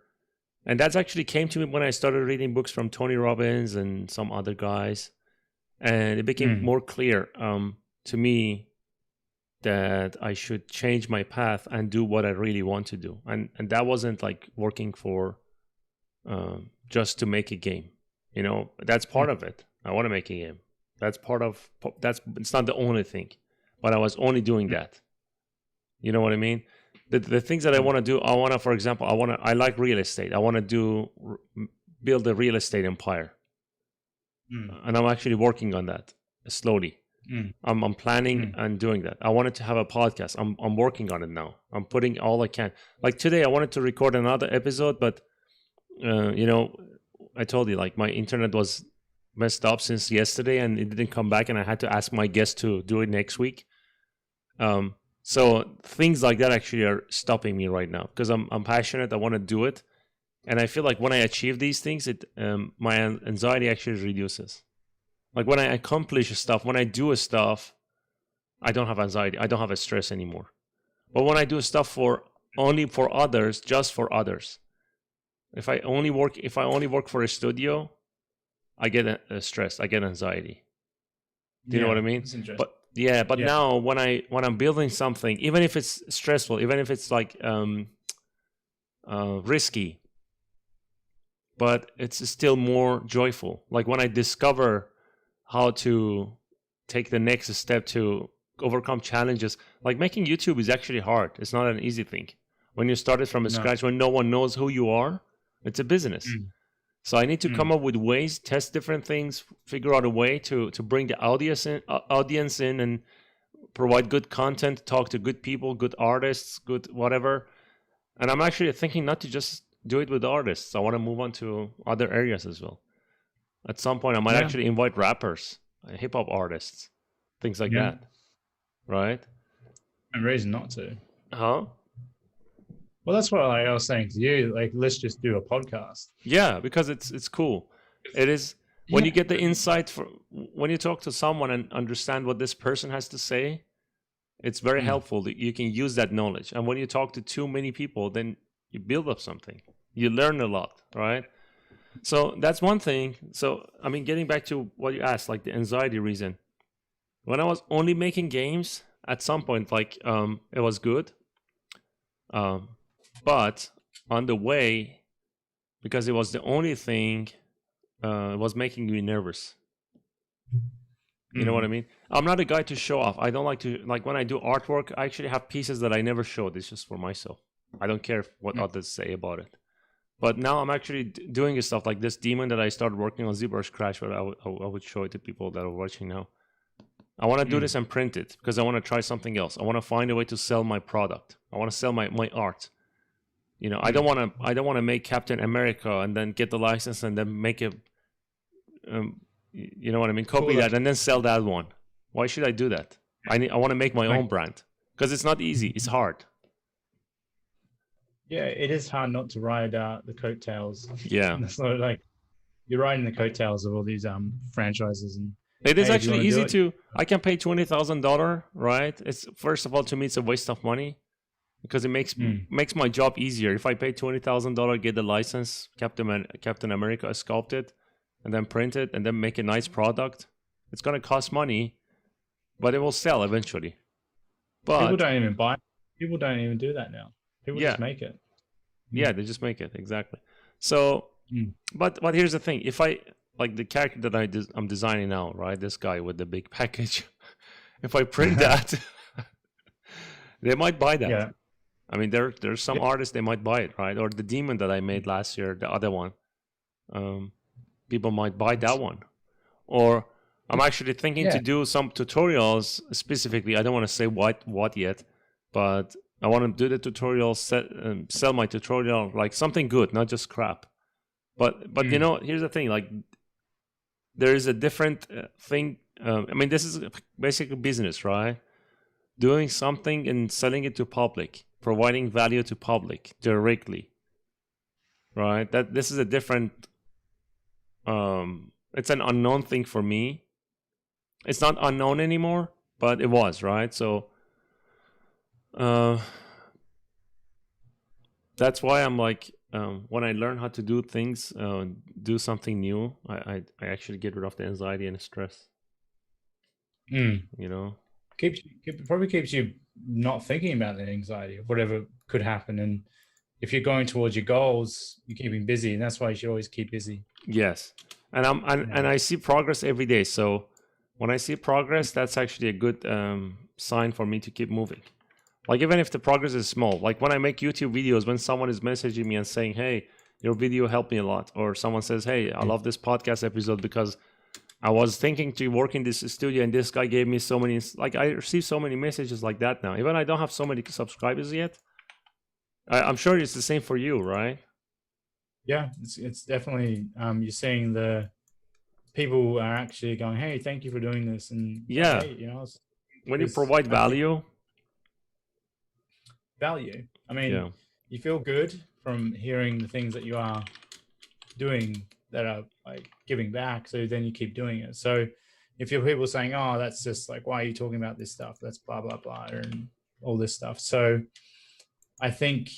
and that's actually came to me when I started reading books from Tony Robbins and some other guys, and it became more clear to me that I should change my path and do what I really want to do, and that wasn't like working for just to make a game. That's part of it. I want to make a game. It's not the only thing, but I was only doing that. You know what I mean? The things that I want to do, for example, I like real estate. I want to build a real estate empire. And I'm actually working on that slowly. I'm planning and doing that. I wanted to have a podcast. I'm working on it now. I'm putting all I can. Like today, I wanted to record another episode, but I told you, like, my internet was messed up since yesterday and it didn't come back, and I had to ask my guest to do it next week. So things like that actually are stopping me right now because I'm passionate. I want to do it, and I feel like when I achieve these things, my anxiety actually reduces. Like when I accomplish stuff, when I do a stuff, I don't have anxiety. I don't have a stress anymore. But when I do stuff only for others, just for others, if I only work for a studio, I get a stress. I get anxiety. Do you know what I mean? That's interesting. But now when I'm building something, even if it's stressful, even if it's like risky, but it's still more joyful. Like when I discover how to take the next step to overcome challenges. Like making YouTube is actually hard. It's not an easy thing. When you started from scratch, when no one knows who you are, it's a business. So I need to come up with ways, test different things, figure out a way to bring the audience in and provide good content, talk to good people, good artists, good whatever. And I'm actually thinking not to just do it with artists. I want to move on to other areas as well. At some point, I might actually invite rappers, hip hop artists, things like that. Right? And reason not to. Huh? Well, that's what I was saying to you. Like, let's just do a podcast. Yeah, because it's cool. It is when you get the insight when you talk to someone and understand what this person has to say, it's very helpful that you can use that knowledge. And when you talk to too many people, then you build up something. You learn a lot, right? So that's one thing. So I mean, getting back to what you asked, like the anxiety reason. When I was only making games, at some point, like it was good. But on the way, because it was the only thing, it was making me nervous. You know what I mean? I'm not a guy to show off. I don't like to, like when I do artwork, I actually have pieces that I never showed. It's just for myself. I don't care what others say about it. But now I'm actually doing stuff like this demon that I started working on ZBrush Crash, where I would show it to people that are watching now. I want to do this and print it because I want to try something else. I want to find a way to sell my product. I want to sell my art. You know, I don't want to make Captain America and then get the license and then make it. You know what I mean? Copy that and then sell that one. Why should I do that? I want to make my own brand because it's not easy. It's hard. Yeah, it is hard not to ride the coattails. Yeah, so like you're riding the coattails of all these franchises, and it is actually easy to. I can pay $20,000, right? It's first of all to me it's a waste of money because it makes my job easier. If I pay $20,000, get the license, Captain America, sculpt it, and then print it, and then make a nice product, it's gonna cost money, but it will sell eventually. But people don't even buy. People don't even do that now. People just make it. Yeah, they just make it, exactly. So, but here's the thing: if I like the character that I'm designing now, right? This guy with the big package. If I print that, they might buy that. Yeah. I mean, there's some artists they might buy it, right? Or the demon that I made last year, the other one. People might buy that one. Or I'm actually thinking to do some tutorials specifically. I don't want to say what yet, but I want to do the tutorial, sell my tutorial like something good, not just crap. But you know, here's the thing: like there is a different thing. I mean, this is basically business, right? Doing something and selling it to public, providing value to public directly, right? That this is a different. It's an unknown thing for me. It's not unknown anymore, but it was, right? So. That's why I'm like, when I learn how to do things, do something new, I actually get rid of the anxiety and the stress. You know, probably keeps you not thinking about the anxiety of whatever could happen, and if you're going towards your goals, you're keeping busy, and that's why you should always keep busy. Yes, and and I see progress every day. So when I see progress, that's actually a good sign for me to keep moving. Like even if the progress is small, like when I make YouTube videos, when someone is messaging me and saying, "Hey, your video helped me a lot," or someone says, "Hey, I love this podcast episode because I was thinking to work in this studio and this guy gave me so many," like I receive so many messages like that now. Even I don't have so many subscribers yet. I'm sure it's the same for you, right? Yeah, it's definitely you're seeing the people are actually going, "Hey, thank you for doing this," and yeah, hey, you know, when you provide value. value. I mean, Yeah. you feel good from hearing the things that you are doing that are like giving back. So then you keep doing it. So if you're people saying, oh, that's just like, why are you talking about this stuff? That's blah, blah, blah, and all this stuff. So I think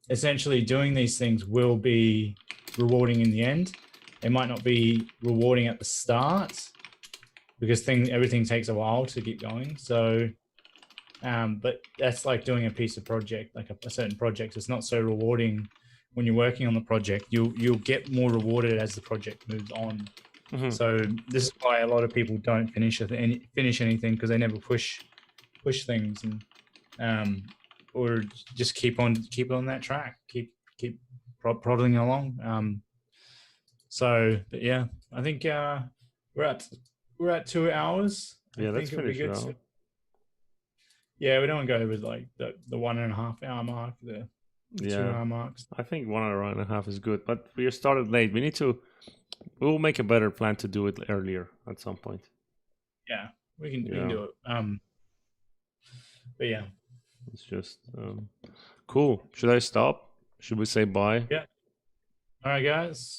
essentially doing these things will be rewarding in the end. It might not be rewarding at the start because everything takes a while to get going. So, but that's like doing a piece of project, like a certain project. It's not so rewarding when you're working on the project. You'll get more rewarded as the project moves on. Mhm. So this is why a lot of people don't finish anything because they never push things and or just keep on that track, keep prodding along. So, but yeah, I think we're at 2 hours. Yeah, I let's think it would be finish it good. out. Yeah, we don't go with like the 1.5 hour mark, the Yeah. 2 hour marks. I think 1 hour and a half is good, but we started late. We'll make a better plan to do it earlier at some point. Yeah, we can do it. But yeah, it's just cool. Should I stop? Should we say bye? yeah. All right, guys.